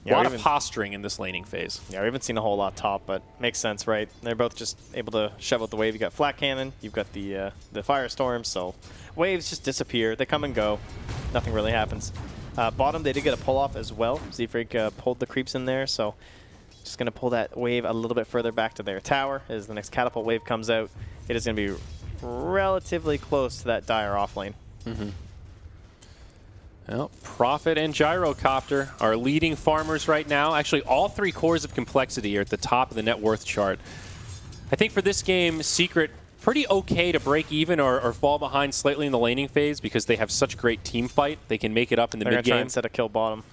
A lot of posturing in this laning phase. Yeah, we haven't seen a whole lot top, but makes sense, right? They're both just able to shove out the wave. You got Flat Cannon, you've got the Firestorm, so waves just disappear. They come and go. Nothing really happens. Bottom, they did get a pull-off as well. Z-Freak pulled the creeps in there, so just going to pull that wave a little bit further back to their tower as the next catapult wave comes out. It is going to be relatively close to that Dire off lane. Well, Prophet and Gyrocopter are leading farmers right now. Actually, all 3 cores of complexity are at the top of the net worth chart. I think for this game, Secret pretty okay to break even or fall behind slightly in the laning phase because they have such great team fight. They can make it up in the mid game. Instead of kill bottom.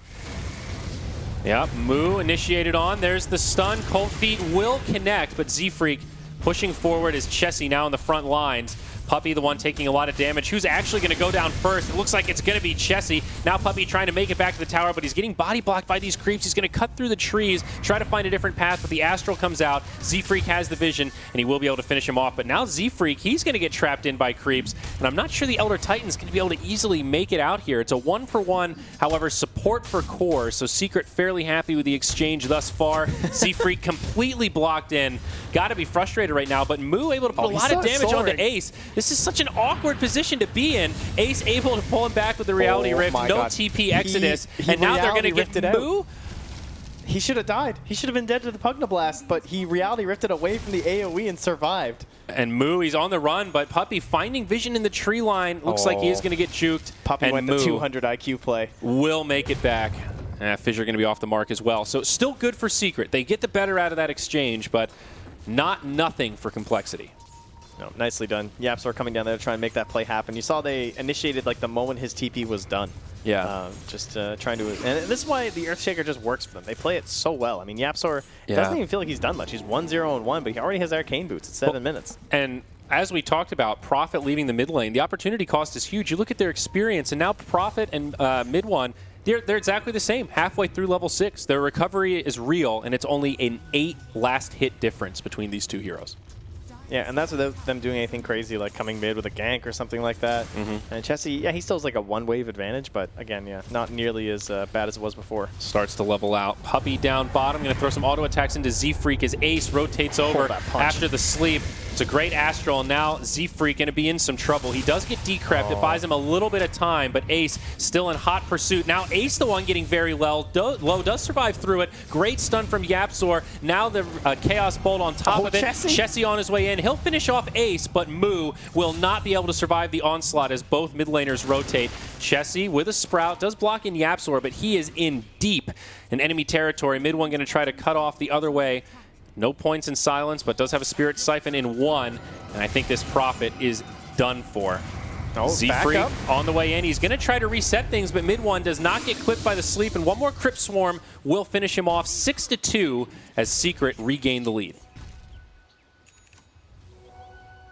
Yeah, Moo initiated on. There's the stun. Cold Feet will connect, but Z-Freak pushing forward is Chessie now in the front lines. Puppey, the one taking a lot of damage. Who's actually going to go down first? It looks like it's going to be Chessie. Now Puppey trying to make it back to the tower, but he's getting body blocked by these creeps. He's going to cut through the trees, try to find a different path, but the Astral comes out. Z-Freak has the vision, and he will be able to finish him off. But now Z-Freak, he's going to get trapped in by creeps, and I'm not sure the Elder Titan's going to be able to easily make it out here. It's a 1-for-1, however, support for core, so Secret fairly happy with the exchange thus far. Z-Freak completely blocked in. Got to be frustrated right now, but Moo able to put a lot of damage onto Ace. This is such an awkward position to be in. Ace able to pull him back with the Reality Rift. No God. TP Exodus. And now they're going to get Moo. He should have died. He should have been dead to the Pugnablast, but he Reality Rifted away from the AoE and survived. And Moo, he's on the run, but Puppey finding vision in the tree line. Looks like he is going to get juked. Puppey went the 200 IQ play. Will make it back. Fissure going to be off the mark as well. So still good for Secret. They get the better out of that exchange, but not nothing for Complexity. No, nicely done. YapzOr coming down there to try and make that play happen. You saw they initiated like the moment his TP was done. Yeah. Just trying to... And this is why the Earthshaker just works for them. They play it so well. I mean, YapzOr doesn't even feel like he's done much. He's 1-0-1, but he already has Arcane Boots at 7 minutes. And as we talked about, Prophet leaving the mid lane, the opportunity cost is huge. You look at their experience, and now Prophet and mid-1, they're exactly the same, halfway through level 6. Their recovery is real, and it's only an 8 last hit difference between these two heroes. Yeah, and that's without them doing anything crazy like coming mid with a gank or something like that. And Chessie, yeah, he still has like a 1-wave advantage, but again, yeah, not nearly as bad as it was before. Starts to level out. Puppey down bottom, going to throw some auto attacks into Z-Freak as Ace rotates over after the sleep. It's a great Astral, and now Z-Freak going to be in some trouble. He does get decrept. It buys him a little bit of time, but Ace still in hot pursuit. Now Ace, the one getting very low, does survive through it. Great stun from YapzOr. Now the Chaos Bolt on top of it. Chessie on his way in. He'll finish off Ace, but Moo will not be able to survive the onslaught as both mid laners rotate. Chessie with a Sprout does block in YapzOr, but he is in deep in enemy territory. Mid one going to try to cut off the other way. No points in silence, but does have a Spirit Siphon in 1, and I think this Prophet is done for. Z-Freak on the way in. He's going to try to reset things, but mid one does not get clipped by the sleep, and one more Crypt Swarm will finish him off 6-2 as Secret regain the lead.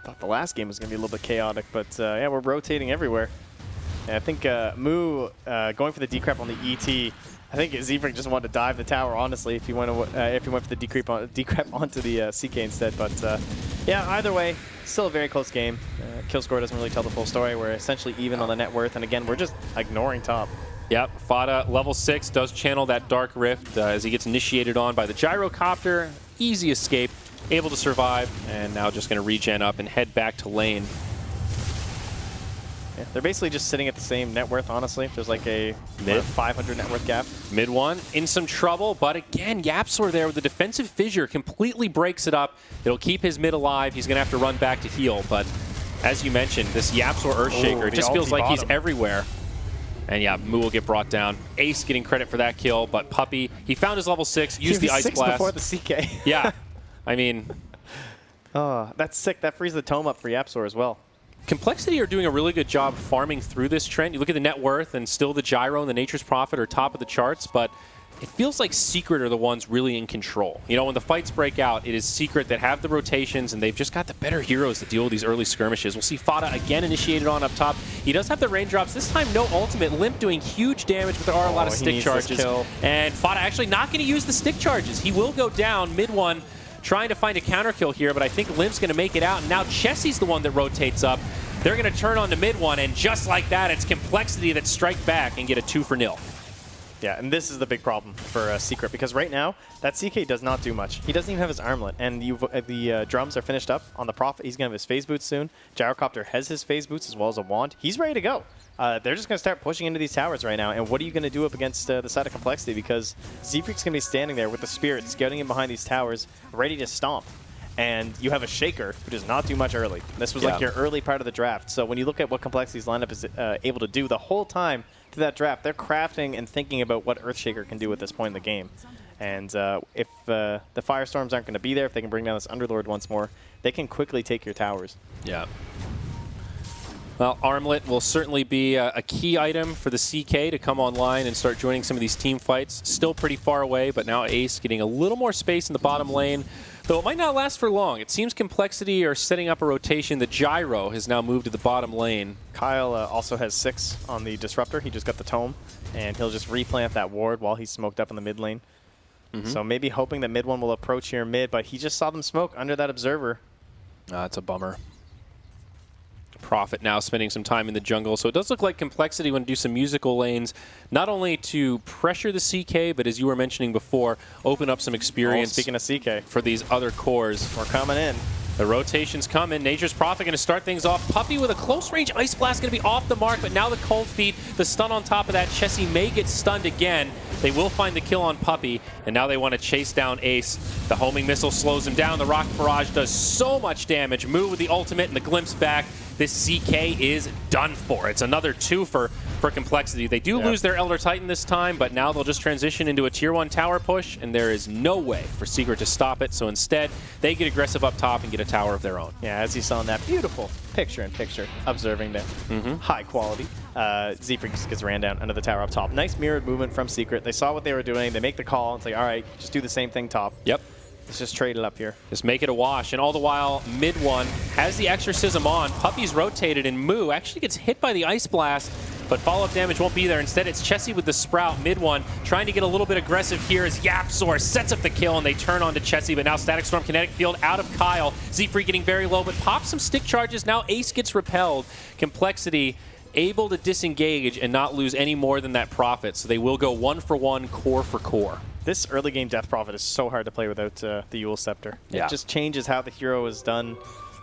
Thought the last game was going to be a little bit chaotic, but yeah, we're rotating everywhere. And I think Moo going for the decrep on the ET. I think Z-Freak just wanted to dive the tower, honestly, if he went for the decrep onto the CK instead. But yeah, either way, still a very close game. Kill score doesn't really tell the full story. We're essentially even on the net worth, and again, we're just ignoring top. Yep, Fada, level 6, does channel that Dark Rift as he gets initiated on by the Gyrocopter. Easy escape, able to survive, and now just going to regen up and head back to lane. Yeah, they're basically just sitting at the same net worth, honestly. There's like a mid 500 net worth gap. Mid one in some trouble, but again, YapzOr there with the defensive fissure completely breaks it up. It'll keep his mid alive. He's going to have to run back to heal, but as you mentioned, this YapzOr Earthshaker just feels like he's everywhere. And yeah, Moo will get brought down. Ace getting credit for that kill, but Puppey, he found his level 6, used the Ice Blast. Before the CK. Yeah, I mean... Oh, that's sick. That frees the tome up for YapzOr as well. Complexity are doing a really good job farming through this trend. You look at the net worth, and still the Gyro and the Nature's Prophet are top of the charts, but it feels like Secret are the ones really in control. You know, when the fights break out, it is Secret that have the rotations, and they've just got the better heroes to deal with these early skirmishes. We'll see Fada again initiated on up top. He does have the raindrops. This time, no ultimate. Limp doing huge damage, but there are a lot of stick charges. And Fada actually not going to use the stick charges. He will go down mid one, trying to find a counter kill here, but I think Limp's going to make it out. And now Chessie's the one that rotates up. They're going to turn on to mid one, and just like that, it's Complexity that strike back and get a 2-0. Yeah, and this is the big problem for Secret, because right now, that CK does not do much. He doesn't even have his armlet, and the drums are finished up on the Prophet. He's going to have his phase boots soon. Gyrocopter has his phase boots as well as a wand. He's ready to go. They're just going to start pushing into these towers right now, and what are you going to do up against the side of Complexity? Because Z-Freak's going to be standing there with the Spirit, scouting in behind these towers, ready to stomp. And you have a Shaker who does not do much early. This was like your early part of the draft. So when you look at what Complexity's lineup is able to do, the whole time to that draft, they're crafting and thinking about what Earthshaker can do at this point in the game. And if the Firestorms aren't going to be there, if they can bring down this Underlord once more, they can quickly take your towers. Yeah. Well, Armlet will certainly be a key item for the CK to come online and start joining some of these team fights. Still pretty far away, but now Ace getting a little more space in the bottom lane, though it might not last for long. It seems Complexity are setting up a rotation. The Gyro has now moved to the bottom lane. Kyle also has 6 on the Disruptor. He just got the Tome, and he'll just replant that ward while he's smoked up in the mid lane. So maybe hoping that mid one will approach here mid, but he just saw them smoke under that Observer. It's a bummer. Prophet now spending some time in the jungle. So it does look like Complexity want to do some musical lanes, not only to pressure the CK, but as you were mentioning before, open up some experience. Speaking of CK, for these other cores. we're coming in. The rotation's coming. Nature's Prophet going to start things off. Puppey with a close range Ice Blast going to be off the mark, but now the Cold Feet, the stun on top of that. Chessie may get stunned again. They will find the kill on Puppey, and now they want to chase down Ace. The homing missile slows him down. The Rocket Barrage does so much damage. Move with the ultimate and the glimpse back. This CK is done for. It's another 2 for Complexity. They do lose their Elder Titan this time, but now they'll just transition into a Tier 1 tower push, and there is no way for Secret to stop it. So instead, they get aggressive up top and get a tower of their own. Yeah, as you saw in that beautiful picture-in-picture observing there. High quality. Z-Freak gets ran down under the tower up top. Nice mirrored movement from Secret. They saw what they were doing. They make the call. It's like, all right, just do the same thing top. Yep. Let's just trade it up here. Just make it a wash. And all the while, mid one has the Exorcism on. Puppey's rotated, and Moo actually gets hit by the Ice Blast, but follow-up damage won't be there. Instead, it's Chessie with the Sprout, mid one, trying to get a little bit aggressive here as Yapzor sets up the kill, and they turn on to Chessie, but now Static Storm Kinetic Field out of Kyle. Z-Freak getting very low, but pops some stick charges. Now Ace gets repelled. Complexity able to disengage and not lose any more than that Prophet, so they will go 1 for 1, core for core. This early game Death Prophet is so hard to play without the Eul Scepter. Yeah. It just changes how the hero is done.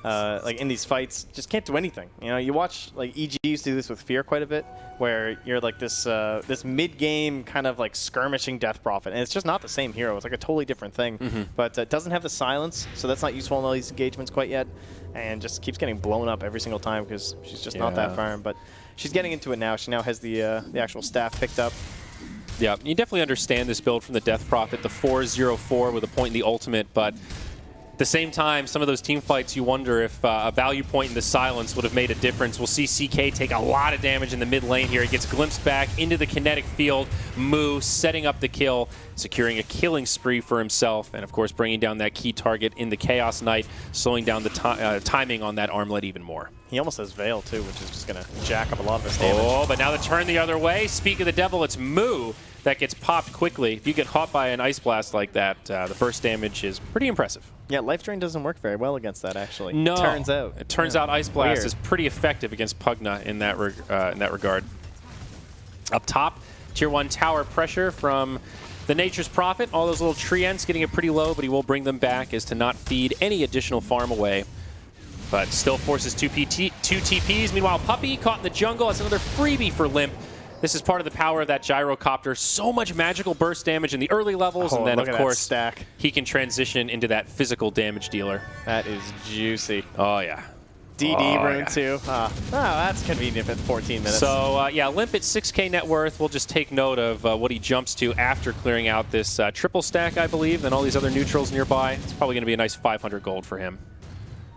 Like in these fights, just can't do anything. You know, you watch like EG used to do this with Fear quite a bit, where you're like this this mid-game kind of like skirmishing Death Prophet, and it's just not the same hero. It's like a totally different thing. But it doesn't have the silence, so that's not useful in all these engagements quite yet, and just keeps getting blown up every single time because she's just not that farm. But she's getting into it now. She now has the actual staff picked up. Yeah, you definitely understand this build from the Death Prophet, the 4-0-4 with a point in the ultimate, but at the same time, some of those team fights, you wonder if a value point in the silence would have made a difference. We'll see CK take a lot of damage in the mid lane here. He gets glimpsed back into the kinetic field. Moo setting up the kill, securing a killing spree for himself, and of course bringing down that key target in the Chaos Knight, slowing down the timing on that armlet even more. He almost has Veil too, which is just going to jack up a lot of his damage. Oh, but now the turn the other way. Speak of the devil, it's Moo that gets popped quickly. If you get caught by an Ice Blast like that, the burst damage is pretty impressive. Yeah, Life Drain doesn't work very well against that, actually. No. Turns out. It turns out Ice Blast Weird. is pretty effective against Pugna in that regard. Up top, Tier 1 tower pressure from the Nature's Prophet. All those little treants getting it pretty low, but he will bring them back as to not feed any additional farm away. But still forces two TPs. Meanwhile, Puppey caught in the jungle. That's another freebie for Limp. This is part of the power of that Gyrocopter. So much magical burst damage in the early levels, and then, of course, stack. he can transition into that physical damage dealer. That is juicy. Oh, yeah. DD rune too. Oh, that's convenient at 14 minutes. So, yeah, Limp at 6K net worth. We'll just take note of what he jumps to after clearing out this triple stack, I believe, and all these other neutrals nearby. It's probably going to be a nice 500 gold for him,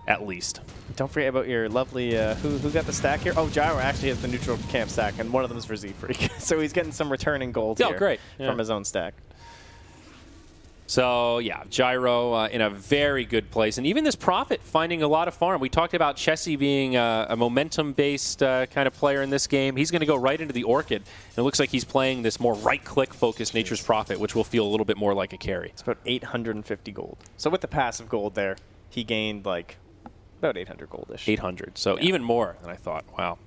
at least. Don't forget about your lovely, who got the stack here? Oh, Gyro actually has the neutral camp stack, and one of them is for Z-Freak. So he's getting some returning gold here great. from his own stack. So, yeah, Gyro in a very good place. And even this Prophet finding a lot of farm. We talked about Chessie being a momentum-based kind of player in this game. He's going to go right into the Orchid. And it looks like he's playing this more right-click focused Nature's Prophet, which will feel a little bit more like a carry. It's about 850 gold. So with the passive gold there, he gained like about 800 goldish. 800. So even more than I thought. Wow.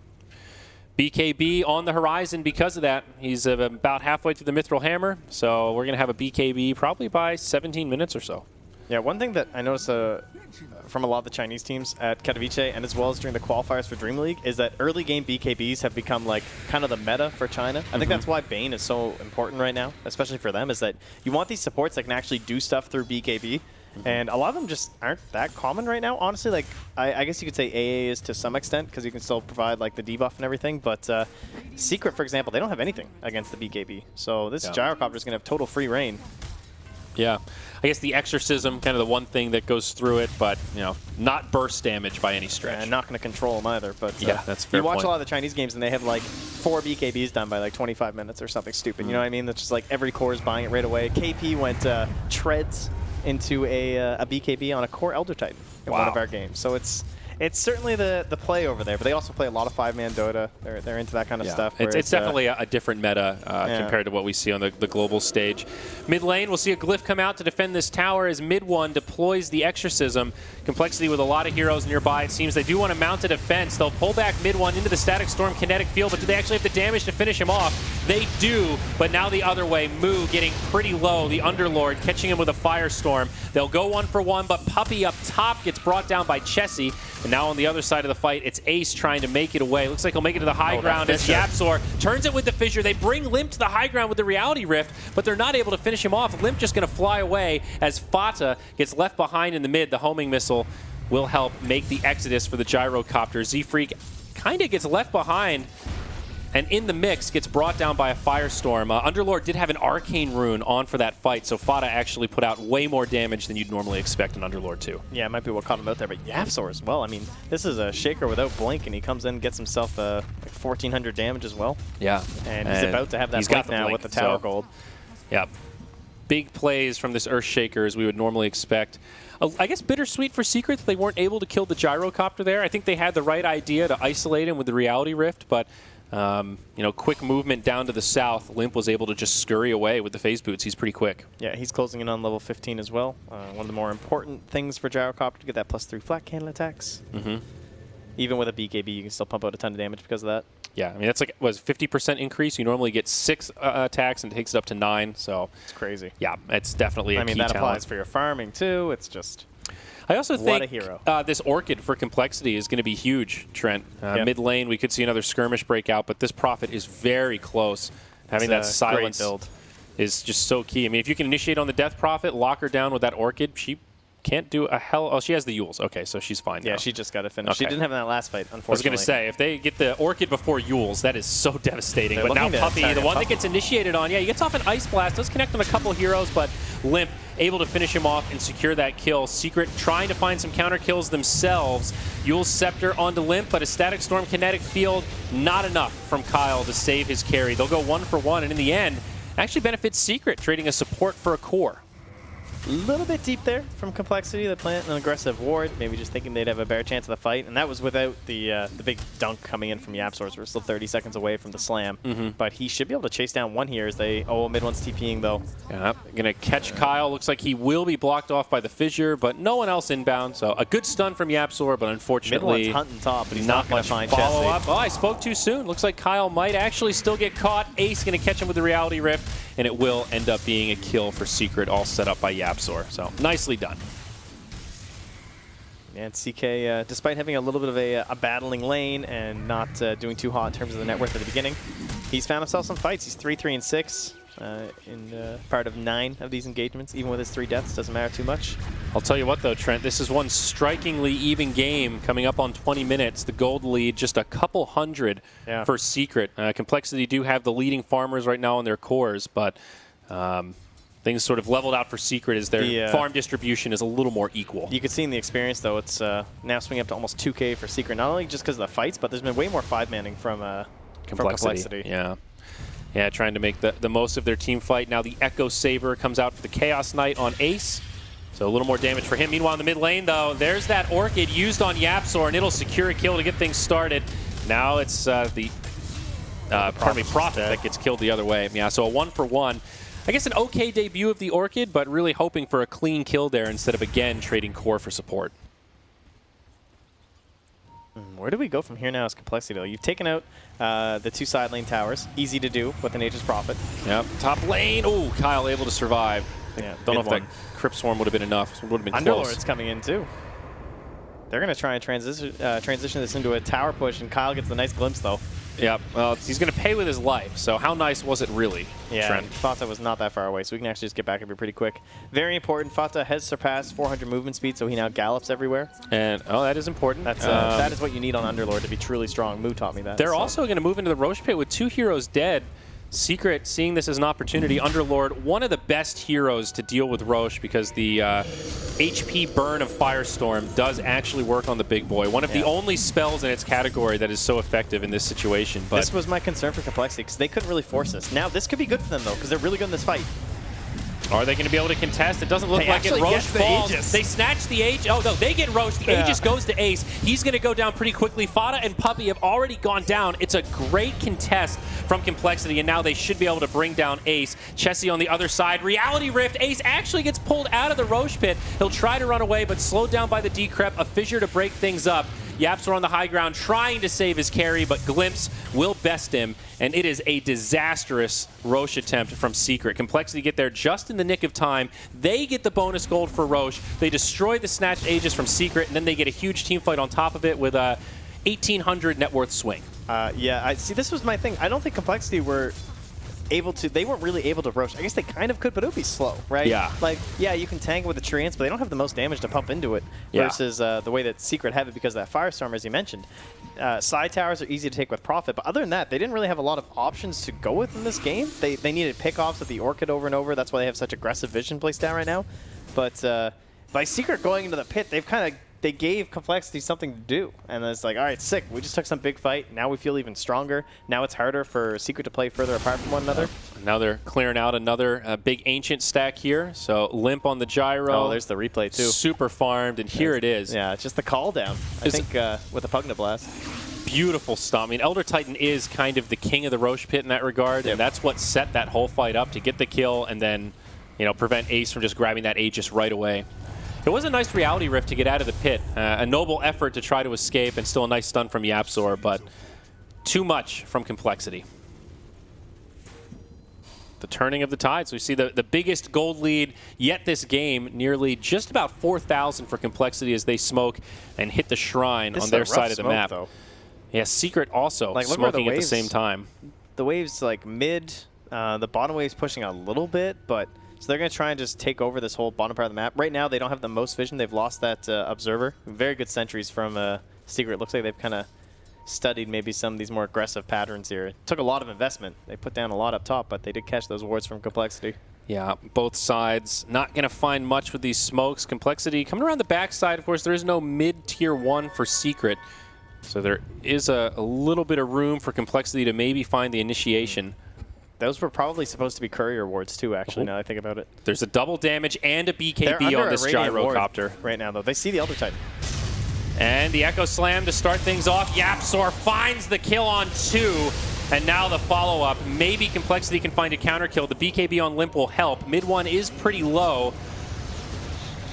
BKB on the horizon because of that. He's about halfway through the Mithril Hammer, so we're going to have a BKB probably by 17 minutes or so. Yeah, one thing that I noticed from a lot of the Chinese teams at Katowice and as well as during the qualifiers for Dream League is that early game BKBs have become like kind of the meta for China. I think that's why Bane is so important right now, especially for them, is that you want these supports that can actually do stuff through BKB. And a lot of them just aren't that common right now. Honestly, like, I guess you could say AA is to some extent because you can still provide, like, the debuff and everything. But Secret, for example, they don't have anything against the BKB. So this Gyrocopter is going to have total free reign. Yeah. I guess the Exorcism, kind of the one thing that goes through it, but, you know, not burst damage by any stretch. And not going to KOL them either. But yeah, that's fair. You watch point. a lot of the Chinese games and they have, like, 4 BKBs done by, like, 25 minutes or something stupid. You know what I mean? That's just, like, every core is buying it right away. KP went treads into a BKB on a core Elder Titan in one of our games. So it's certainly the play over there, but they also play a lot of 5-man Dota. They're into that kind of stuff. It's definitely a different meta compared to what we see on the global stage. Mid lane, we'll see a Glyph come out to defend this tower as mid one deploys the Exorcism. Complexity with a lot of heroes nearby. It seems they do want to mount a defense. They'll pull back mid one into the Static Storm kinetic field, but do they actually have the damage to finish him off? They do, but now the other way. Moo getting pretty low. The Underlord catching him with a Firestorm. They'll go 1 for 1, but Puppey up top gets brought down by Chessie. And now on the other side of the fight, it's Ace trying to make it away. Looks like he'll make it to the high ground as Yapzor turns it with the Fissure. They bring Limp to the high ground with the Reality Rift, but they're not able to finish him off. Limp just going to fly away as Fata gets left behind in the mid. The homing missile will help make the exodus for the Gyrocopter. Z-Freak kind of gets left behind and in the mix gets brought down by a Firestorm. Underlord did have an Arcane Rune on for that fight, so Fata actually put out way more damage than you'd normally expect an Underlord to. Yeah, it might be what caught him out there, but Yapzor as well. I mean, this is a Shaker without Blink, and he comes in and gets himself like 1,400 damage as well. Yeah. And he's about to have that Blink now with the Tower Gold. Yeah. Big plays from this Earthshaker as we would normally expect. I guess bittersweet for Secret that they weren't able to kill the Gyrocopter there. I think they had the right idea to isolate him with the Reality Rift, but you know, quick movement down to the south. Limp was able to just scurry away with the phase boots. He's pretty quick. Yeah, he's closing in on level 15 as well. One of the more important things for Gyrocopter to get that +3 flat cannon attacks. Even with a BKB, you can still pump out a ton of damage because of that. Yeah, I mean, that's like, was 50% increase. You normally get 6 attacks and it takes it up to 9, so. It's crazy. Yeah, it's definitely a key talent. I mean, that applies for your farming too. It's just... I also what think a hero. This Orchid for Complexity is going to be huge, Trent. Yep. Mid lane, we could see another skirmish break out, but this Prophet is very close. Having that silence is just so key. I mean, if you can initiate on the Death Prophet, lock her down with that Orchid, she can't do a hell... Oh, she has the Yules. Okay, so she's fine now. Yeah, she just got to finish. Okay. She didn't have in that last fight, unfortunately. I was going to say, if they get the Orchid before Yules, that is so devastating. But now Puppey, the one that gets initiated on, yeah, he gets off an Ice Blast, does connect on a couple heroes, but Limp able to finish him off and secure that kill. Secret trying to find some counter kills themselves. Yule's Scepter onto Limp, but a Static Storm kinetic field, not enough from Kyle to save his carry. They'll go 1 for 1, and in the end, actually benefits Secret, trading a support for a core. A little bit deep there from Complexity. They plant an aggressive ward, maybe just thinking they'd have a better chance of the fight, and that was without the big dunk coming in from Yapzor. We're still 30 seconds away from the slam, but he should be able to chase down one here as they... Oh, mid one's TPing though. Yeah, gonna catch Kyle. Looks like he will be blocked off by the Fissure, but no one else inbound. So a good stun from Yapzor, but unfortunately... Mid one's hunting top, but he's not going much to find follow Chessie. up. Oh, I spoke too soon. Looks like Kyle might actually still get caught. Ace gonna catch him with the Reality Rift, and it will end up being a kill for Secret, all set up by Yapzor. So nicely done. And CK, despite having a little bit of a battling lane and not doing too hot in terms of the net worth at the beginning, he's found himself some fights. He's 3-3-6 in part of 9 of these engagements. Even with his 3 deaths, doesn't matter too much. I'll tell you what though, Trent, this is one strikingly even game coming up on 20 minutes. The gold lead just a couple hundred for Secret. Complexity do have the leading farmers right now on their cores, but things sort of leveled out for Secret as their farm distribution is a little more equal. You can see in the experience, though, it's now swinging up to almost 2K for Secret, not only just because of the fights, but there's been way more 5-manning from Complexity. Yeah, trying to make the most of their team fight. Now the Echo Saber comes out for the Chaos Knight on Ace, so a little more damage for him. Meanwhile, in the mid lane, though, there's that Orchid used on Yapzor, and it'll secure a kill to get things started. Now it's the Prophet that gets killed the other way. Yeah, so a 1 for 1. I guess an okay debut of the Orchid, but really hoping for a clean kill there instead of, again, trading core for support. Where do we go from here now as Complexity, though? You've taken out the 2 side lane towers. Easy to do with the Nature's Prophet. Yep. Top lane. Oh, Kyle able to survive. Yeah, don't know if that Crypt Swarm would have been enough. It would have been close. Underlord's coming in, too. They're going to try and transition this into a tower push, and Kyle gets the nice glimpse, though. Yep. Well, he's going to pay with his life. So how nice was it really, Yeah, Trent? Fata was not that far away, so we can actually just get back up here pretty quick. Very important, Fata has surpassed 400 movement speed, so he now gallops everywhere. And, oh, that is important. That's that is what you need on Underlord to be truly strong. Moo taught me that. They're also going to move into the Roche pit with 2 heroes dead. Secret, seeing this as an opportunity, Underlord, one of the best heroes to deal with Roche because the HP burn of Firestorm does actually work on the big boy. One of the only spells in its category that is so effective in this situation. But this was my concern for Complexity because they couldn't really force this. Now, this could be good for them, though, because they're really good in this fight. Are they going to be able to contest? It doesn't look like it. Roche falls. They snatch the Aegis. Oh, no, they get Roche. The Aegis goes to Ace. He's going to go down pretty quickly. Fata and Puppey have already gone down. It's a great contest from Complexity, and now they should be able to bring down Ace. Chessie on the other side. Reality Rift. Ace actually gets pulled out of the Roche pit. He'll try to run away, but slowed down by the Decrep. A fissure to break things up. Yaps are on the high ground trying to save his carry, but Glimpse will best him, and it is a disastrous Roche attempt from Secret. Complexity get there just in the nick of time. They get the bonus gold for Roche. They destroy the snatched Aegis from Secret, and then they get a huge team fight on top of it with a 1,800 net worth swing. Yeah, I see. This was my thing. I don't think Complexity were able to. They weren't really able to Roche. I guess they kind of could, but it would be slow, right? Yeah. Like, yeah, you can tank with the Treants, but they don't have the most damage to pump into it versus the way that Secret have it because of that Firestorm, as you mentioned. Side towers are easy to take with Profit, but other than that, they didn't really have a lot of options to go with in this game. They needed pickoffs with the Orchid over and over. That's why they have such aggressive vision placed down right now. But by Secret going into the pit, they gave Complexity something to do. And it's like, all right, sick. We just took some big fight. Now we feel even stronger. Now it's harder for Secret to play further apart from one another. Now they're clearing out another big Ancient stack here. So Limp on the Gyro. Oh, there's the replay too. Super farmed, and here it is. Yeah, it's just the call down, I think, with the Pugna Blast. Beautiful stomp. I mean, Elder Titan is kind of the king of the Roche pit in that regard, and that's what set that whole fight up to get the kill and then, you know, prevent Ace from just grabbing that Aegis right away. It was a nice Reality Rift to get out of the pit. A noble effort to try to escape, and still a nice stun from Yapzor, but too much from Complexity. The turning of the tides. We see the biggest gold lead yet this game, nearly just about 4,000 for Complexity as they smoke and hit the shrine on their side of the map. Though. Yeah, Secret also smoking at the same time. The wave's like mid, the bottom wave's pushing a little bit, but so they're going to try and just take over this whole bottom part of the map. Right now, they don't have the most vision. They've lost that Observer. Very good sentries from Secret. Looks like they've kind of studied maybe some of these more aggressive patterns here. It took a lot of investment. They put down a lot up top, but they did catch those wards from Complexity. Yeah, both sides not going to find much with these smokes. Complexity coming around the backside. Of course, there is no mid-tier 1 for Secret. So there is a little bit of room for Complexity to maybe find the initiation. Those were probably supposed to be courier wards too, actually, now that I think about it. There's a double damage and a BKB on this gyrocopter. Right now, though. They see the Elder Titan. And the Echo Slam to start things off. Yapzor finds the kill on 2. And now the follow-up. Maybe Complexity can find a counter kill. The BKB on Limp will help. Mid 1 is pretty low.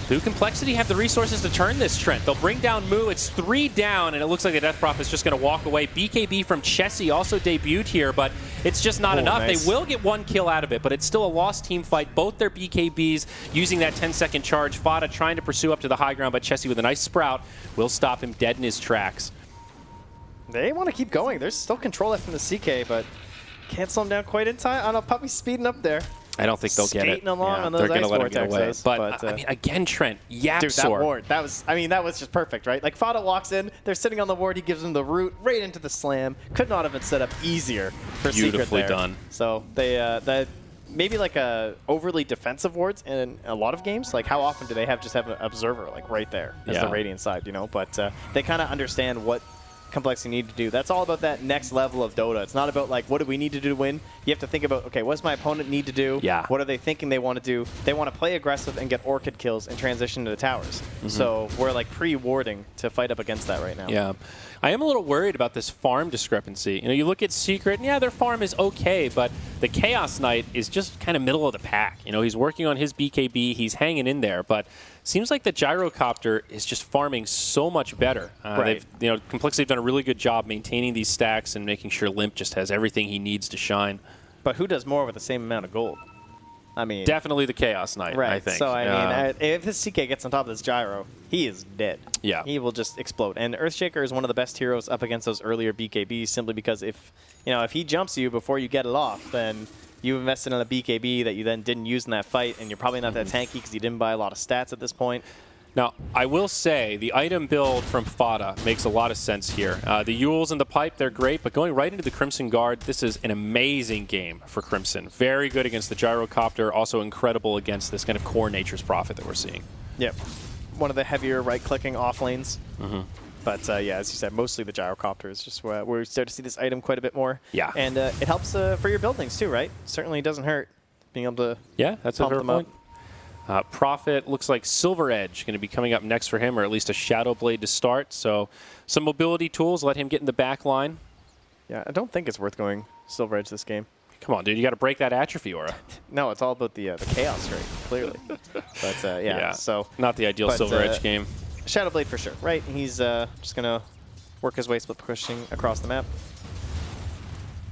Do Complexity have the resources to turn this, Trent? They'll bring down Moo. It's 3 down, and it looks like the Death Prop is just going to walk away. BKB from Chessie also debuted here, but it's just not enough. Nice. They will get 1 kill out of it, but it's still a lost team fight. Both their BKBs using that 10-second charge. Fata trying to pursue up to the high ground, but Chessie with a nice sprout will stop him dead in his tracks. They want to keep going. There's still control left from the CK, but can't slow him down quite in time. I don't know, Puppey's speeding up there. I don't think they'll get it. Along on those they're going to let him get away. But I mean, again, Trent, Yapzor. Dude, that ward, that was just perfect, right? Like, Fata walks in, they're sitting on the ward, he gives them the root right into the slam. Could not have been set up easier for Secret there. Beautifully done. So they maybe like a overly defensive wards in a lot of games. Like, how often do they just have an observer like right there as the Radiant side, you know? But they kind of understand what Complexity need to do. That's all about that next level of Dota. It's not about like, what do we need to do to win? You have to think about, okay, what does my opponent need to do? Yeah. What are they thinking they want to do? They want to play aggressive and get Orchid kills and transition to the towers. So we're like pre-warding to fight up against that right now. Yeah. I am a little worried about this farm discrepancy. You know, you look at Secret, and yeah, their farm is okay, but the Chaos Knight is just kind of middle of the pack. You know, he's working on his BKB, he's hanging in there, but seems like the Gyrocopter is just farming so much better. Right. You know, Complexity have done a really good job maintaining these stacks and making sure Limp just has everything he needs to shine. But who does more with the same amount of gold? I mean, definitely the Chaos Knight, right. I think. So, I mean, if this CK gets on top of this gyro, he is dead. Yeah. He will just explode. And Earthshaker is one of the best heroes up against those earlier BKBs simply because if he jumps you before you get it off, then you invested in a BKB that you then didn't use in that fight, and you're probably not that tanky because you didn't buy a lot of stats at this point. Now, I will say the item build from Fada makes a lot of sense here. The Yules and the Pipe, they're great, but going right into the Crimson Guard, this is an amazing game for Crimson. Very good against the Gyrocopter, also incredible against this kind of core Nature's Prophet that we're seeing. Yep. One of the heavier right-clicking off lanes. But yeah, as you said, mostly the Gyrocopter is just where we start to see this item quite a bit more. Yeah. And it helps for your buildings too, right? Certainly doesn't hurt being able to that's a pump fair them up. point. Prophet looks like Silver Edge going to be coming up next for him, or at least a Shadow Blade to start. So some mobility tools, let him get in the back line. Yeah, I don't think it's worth going Silver Edge this game. Come on, dude, you got to break that atrophy aura. No, it's all about the Chaos Ray, clearly. But yeah, so not the ideal Silver Edge game. Shadow Blade for sure, right? He's just going to work his way split pushing across the map.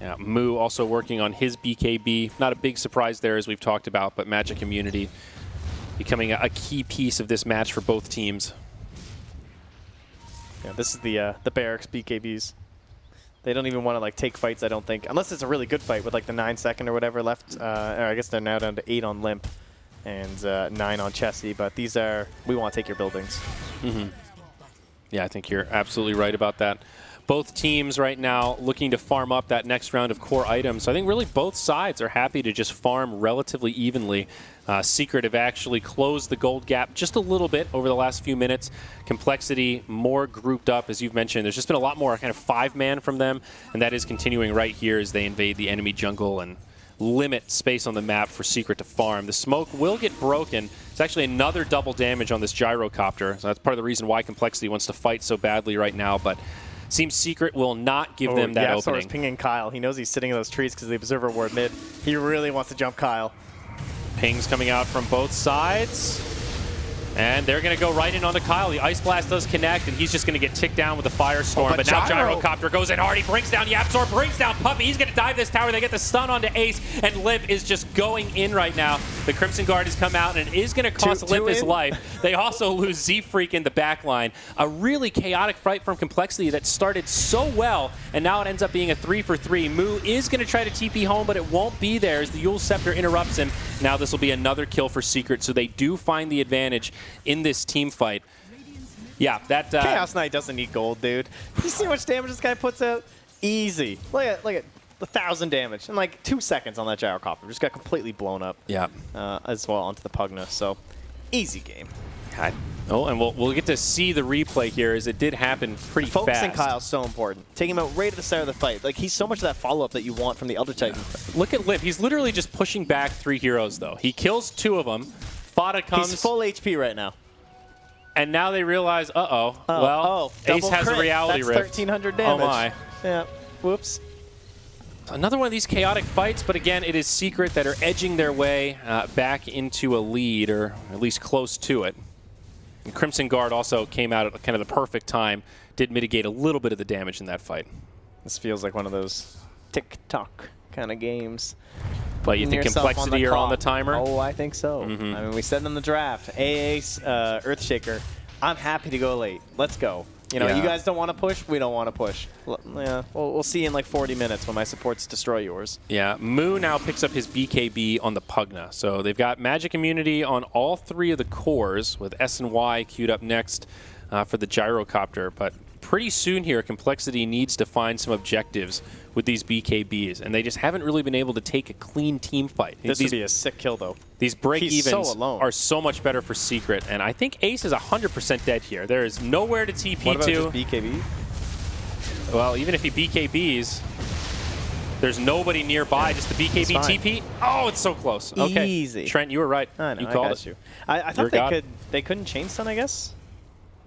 Yeah, Moo also working on his BKB. Not a big surprise there, as we've talked about, but Magic Immunity becoming a key piece of this match for both teams. Yeah, this is the Barracks BKBs. They don't even want to take fights, I don't think, unless it's a really good fight with the 9 second or whatever left. Or I guess they're now down to 8 on Limp and 9 on Chessie. But these are we want to take your buildings. Yeah, I think you're absolutely right about that. Both teams right now looking to farm up that next round of core items. So I think really both sides are happy to just farm relatively evenly. Secret have actually closed the gold gap just a little bit over the last few minutes. Complexity more grouped up, as you've mentioned. There's just been a lot more kind of 5-man from them, and that is continuing right here as they invade the enemy jungle and limit space on the map for Secret to farm. The smoke will get broken. It's actually another double damage on this Gyrocopter, so that's part of the reason why Complexity wants to fight so badly right now, but seems Secret will not give them that opening. Yeah, pinging Kyle. He knows he's sitting in those trees because the Observer Ward mid. He really wants to jump Kyle. Pings coming out from both sides. And they're going to go right in onto Kyle. The Ice Blast does connect, and he's just going to get ticked down with the Firestorm. But now Gyrocopter goes in hard. He brings down Yapzor, brings down Puppey. He's going to dive this tower. They get the stun onto Ace, and Limp is just going in right now. The Crimson Guard has come out, and it is going to cost Limp his life. They also lose Z-Freak in the back line. A really chaotic fight from Complexity that started so well, and now it ends up being a 3-for-3. Moo is going to try to TP home, but it won't be there as the Yule Scepter interrupts him. Now this will be another kill for Secret, so they do find the advantage in this team fight. Yeah, that Chaos Knight doesn't need gold, dude. You see how much damage this guy puts out? Easy. Look at 1,000 damage in 2 seconds on that Gyrocopter. Just got completely blown up. Yeah. As well onto the Pugna. So easy game. Oh, and we'll get to see the replay here as it did happen pretty fast. Focusing Kyle's so important. Taking him out right at the start of the fight. He's so much of that follow-up that you want from the Elder Titan. Look at Limp. He's literally just pushing back 3 heroes, though. He kills 2 of them. Fada comes. He's full HP right now. And now they realize, Ace has a reality rift. That's 1,300 damage. Oh, my. Yeah. Whoops. Another one of these chaotic fights, but again, it is Secret that are edging their way back into a lead, or at least close to it. And Crimson Guard also came out at kind of the perfect time, did mitigate a little bit of the damage in that fight. This feels like one of those tick-tock kind of games. But you think Complexity are on the timer? Oh, I think so. I mean, we said in the draft, Ace, Earthshaker, I'm happy to go late. Let's go. You guys don't want to push, we don't want to push. Yeah, we'll see in 40 minutes when my supports destroy yours. Yeah, Moo now picks up his BKB on the Pugna. So they've got Magic Immunity on all 3 of the cores, with S and Y queued up next for the Gyrocopter. But pretty soon here, Complexity needs to find some objectives with these BKBs, and they just haven't really been able to take a clean team fight. This would be a sick kill, though. These break-evens are so much better for Secret, and I think Ace is 100% dead here. There is nowhere to TP to. What about just BKB? Well, even if he BKBs, there's nobody nearby, just the BKB TP. Oh, it's so close. Okay. Easy. Trent, you were right. I know, you called it. You. I thought they couldn't chain stun, I guess.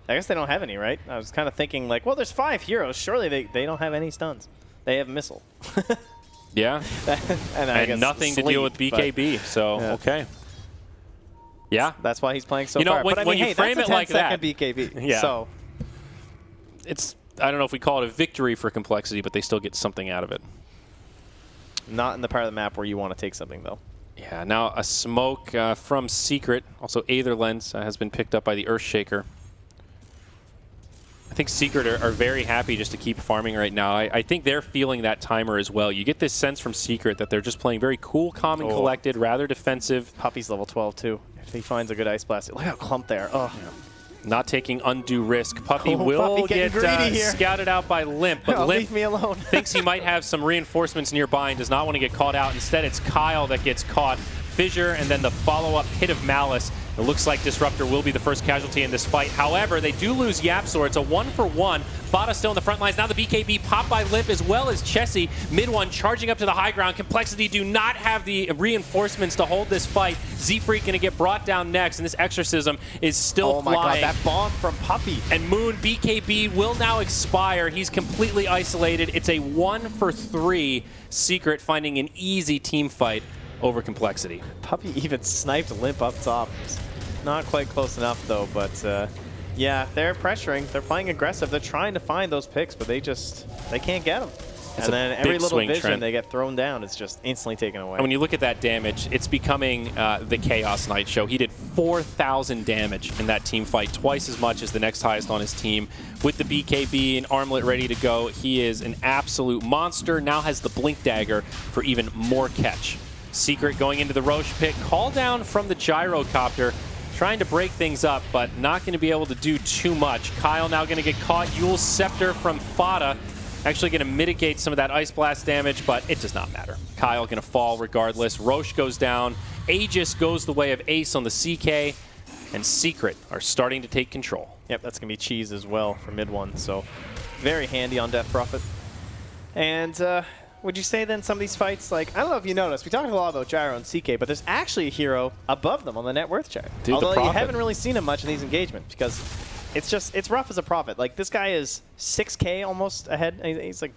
I guess they don't have any, right? I was kind of thinking, well, there's 5 heroes. Surely they don't have any stuns. They have missile. Yeah. and nothing to deal with BKB. So, yeah. Okay. Yeah. That's why he's playing so far. When you frame it like that. BKB. Yeah. So it's, I don't know if we call it a victory for Complexity, but they still get something out of it. Not in the part of the map where you want to take something, though. Yeah, now a smoke from Secret. Also, Aetherlens has been picked up by the Earthshaker. I think Secret are very happy just to keep farming right now. I think they're feeling that timer as well. You get this sense from Secret that they're just playing very cool, calm, and collected, rather defensive. Puppy's level 12 too. If he finds a good Ice Blast. Look how clumped there. Oh. Yeah. Not taking undue risk. Puppy Oh, will Puppy get scouted out by Limp, but Limp leave me alone. thinks he might have some reinforcements nearby and does not want to get caught out. Instead, it's Kyle that gets caught. Fissure and then the follow-up hit of Malice. It looks like Disruptor will be the first casualty in this fight. However, they do lose Yapsor. It's a 1-for-1. Fada still in the front lines. Now the BKB popped by Limp as well as Chessie. Mid one charging up to the high ground. Complexity do not have the reinforcements to hold this fight. Z-Freak going to get brought down next, and this Exorcism is still flying. Oh my god, that bomb from Puppy. And Moon BKB will now expire. He's completely isolated. It's a 1-for-3. Secret finding an easy team fight over Complexity. Puppy even sniped Limp up top. Not quite close enough though, but yeah, they're pressuring. They're playing aggressive. They're trying to find those picks, but they can't get them. And then every little vision they get thrown down, it's just instantly taken away. And when you look at that damage, it's becoming the Chaos Knight show. He did 4,000 damage in that team fight, twice as much as the next highest on his team. With the BKB and Armlet ready to go, he is an absolute monster. Now has the Blink Dagger for even more catch. Secret going into the Roche pit. Call down from the Gyrocopter. Trying to break things up, but not going to be able to do too much. Kyle now going to get caught. Yule's Scepter from Fada. Actually going to mitigate some of that Ice Blast damage, but it does not matter. Kyle going to fall regardless. Roche goes down. Aegis goes the way of Ace on the CK. And Secret are starting to take control. Yep, that's going to be Cheese as well for mid one. So very handy on Death Prophet. And would you say then some of these fights, like, I don't know if you noticed, we talked a lot about Gyro and CK, but there's actually a hero above them on the net worth chart. Dude, although you haven't really seen him much in these engagements because it's rough as a Prophet. Like, this guy is 6K almost ahead. He's like,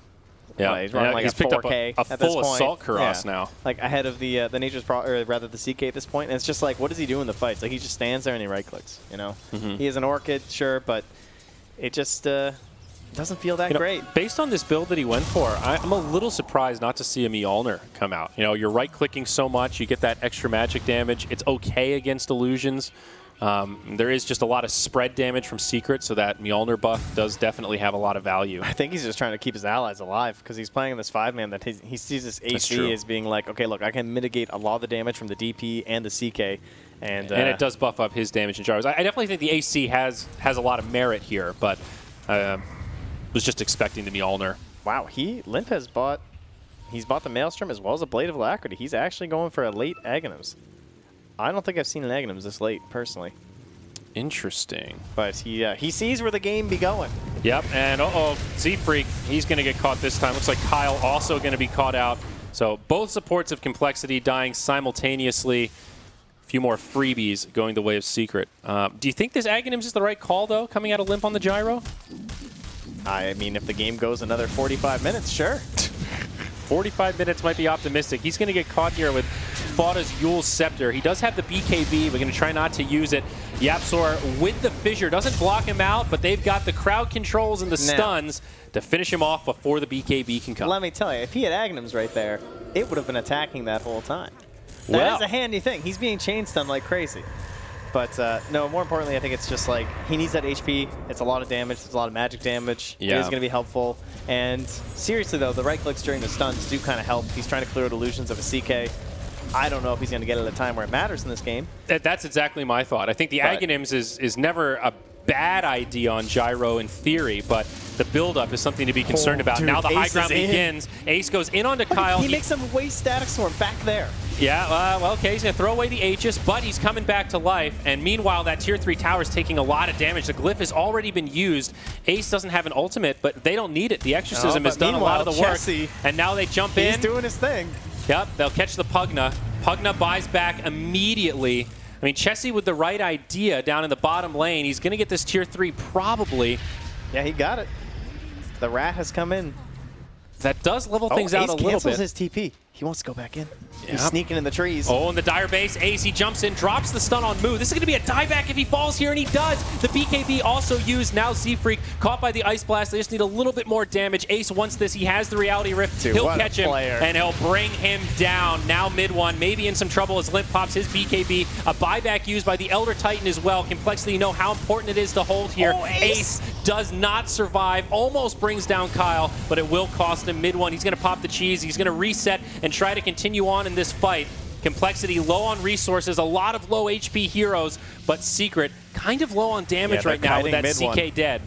yeah, he's running like he's a picked 4K up a at this full point. Assault Cuirass now. Like, ahead of the Nature's or rather the CK at this point. And it's just like, what does he do in the fights? Like, he just stands there and he right-clicks, you know? He is an Orchid, sure, but it just doesn't feel that great. Based on this build that he went for, I'm a little surprised not to see a Mjolnir come out. You know, you're right-clicking so much, you get that extra magic damage. It's okay against illusions. There is just a lot of spread damage from Secret, so that Mjolnir buff does definitely have a lot of value. I think he's just trying to keep his allies alive because he's playing this 5-man that he sees this AC as being like, okay, look, I can mitigate a lot of the damage from the DP and the CK. And it does buff up his damage and gyros. I definitely think the AC has a lot of merit here, but was just expecting the Mjolnir. Wow, Limp has bought the Maelstrom as well as a Blade of Alacrity. He's actually going for a late Aghanims. I don't think I've seen an Aghanims this late, personally. Interesting. But he sees where the game be going. Yep, and Z-Freak, he's going to get caught this time. Looks like Kyle also going to be caught out. So both supports of Complexity dying simultaneously. A few more freebies going the way of Secret. Do you think this Aghanims is the right call, though, coming out of Limp on the Gyro? I mean, if the game goes another 45 minutes, sure. 45 minutes might be optimistic. He's going to get caught here with Fada's Yule's Scepter. He does have the BKB. We're going to try not to use it. Yapsor with the Fissure doesn't block him out, but they've got the crowd controls and the stuns to finish him off before the BKB can come. Let me tell you, if he had Aghanims right there, it would have been attacking that whole time. That is a handy thing. He's being chain stunned like crazy. But no, more importantly, I think it's just like he needs that HP. It's a lot of damage. It's a lot of magic damage. Yeah. It is going to be helpful. And seriously, though, the right clicks during the stuns do kind of help. He's trying to clear out illusions of a CK. I don't know if he's going to get it at a time where it matters in this game. That's exactly my thought. I think the Aghanims is never a bad idea on Gyro in theory, but the build-up is something to be concerned about. Dude, now the high Ace ground begins. Ace goes in onto Kyle. He makes him waste Static Storm back there. Yeah, well, okay, he's going to throw away the Aegis, but he's coming back to life. And meanwhile, that Tier 3 tower is taking a lot of damage. The Glyph has already been used. Ace doesn't have an ultimate, but they don't need it. The Exorcism has done a lot of the work. Chessie, and now they jump in. He's doing his thing. Yep, they'll catch the Pugna. Pugna buys back immediately. I mean, Chessie with the right idea down in the bottom lane. He's going to get this Tier 3 probably. Yeah, he got it. The Rat has come in. That does level things out a little bit. Ace cancels his TP. He wants to go back in. Yep. He's sneaking in the trees. Oh, in the Dire base, Ace, he jumps in, drops the stun on Moo. This is going to be a dieback if he falls here, and he does. The BKB also used. Now Z-Freak caught by the Ice Blast. They just need a little bit more damage. Ace wants this. He has the Reality Rift. Dude, he'll catch him, player. and he'll bring him down. Now mid one, maybe in some trouble as Limp pops his BKB. A buyback used by the Elder Titan as well. Complexity know how important it is to hold here. Oh, Ace does not survive. Almost brings down Kyle, but it will cost him mid one. He's going to pop the cheese. He's going to reset and try to continue on in this fight. Complexity low on resources, a lot of low HP heroes, but Secret kind of low on damage right now with that CK dead.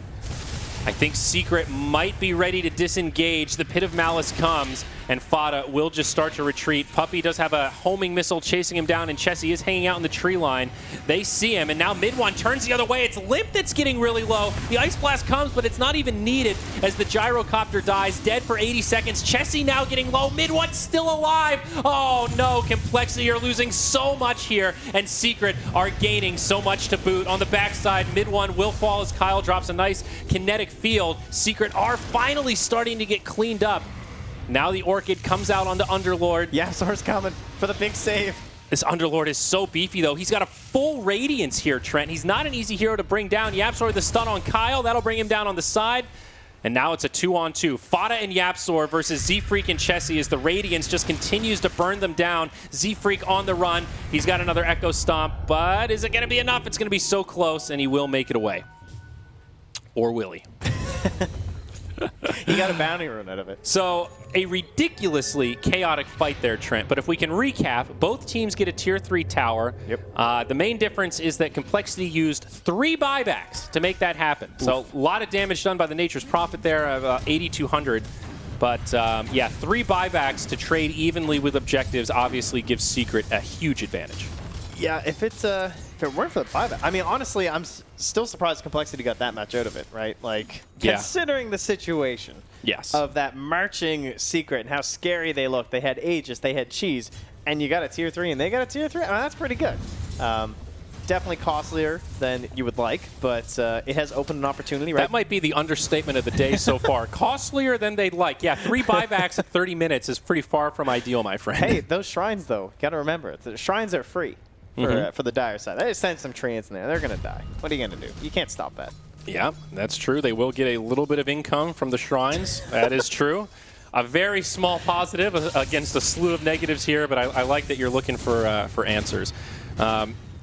I think Secret might be ready to disengage. The Pit of Malice comes, and Fada will just start to retreat. Puppey does have a homing missile chasing him down, and Chessie is hanging out in the tree line. They see him, and now mid one turns the other way. It's Limp that's getting really low. The Ice Blast comes, but it's not even needed as the Gyrocopter dies, dead for 80 seconds. Chessie now getting low. Mid one still alive. Oh no, Complexity are losing so much here, and Secret are gaining so much to boot. On the backside, mid one will fall as Kyle drops a nice kinetic field. Secret are finally starting to get cleaned up. Now the Orchid comes out on the Underlord. Yapzor's coming for the big save. This Underlord is so beefy, though. He's got a full Radiance here, Trent. He's not an easy hero to bring down. Yapzor the stun on Kyle. That'll bring him down on the side. And now it's a 2-on-2. Fada and Yapzor versus Z-Freak and Chessie as the Radiance just continues to burn them down. Z-Freak on the run. He's got another Echo Stomp, but is it going to be enough? It's going to be so close, and he will make it away. Or will he? He got a bounty rune out of it. So, a ridiculously chaotic fight there, Trent. But if we can recap, both teams get a Tier 3 tower. Yep. The main difference is that Complexity used 3 buybacks to make that happen. Oof. So, a lot of damage done by the Nature's Prophet there, 8,200. But, yeah, 3 buybacks to trade evenly with objectives obviously gives Secret a huge advantage. Yeah, if it weren't for the buyback, I mean, honestly, I'm still surprised Complexity got that much out of it, right? Like, considering the situation of that marching Secret and how scary they look. They had Aegis, they had Cheese, and you got a Tier 3, and they got a Tier 3. I mean, that's pretty good. Definitely costlier than you would like, but it has opened an opportunity, right? That might be the understatement of the day so far. Costlier than they'd like. Yeah, 3 buybacks at 30 minutes is pretty far from ideal, my friend. Hey, those shrines, though, got to remember, the shrines are free. For the dire side. They just send some treants in there. They're going to die. What are you going to do? You can't stop that. Yeah, that's true. They will get a little bit of income from the shrines. That is true. A very small positive against a slew of negatives here, but I like that you're looking for answers. You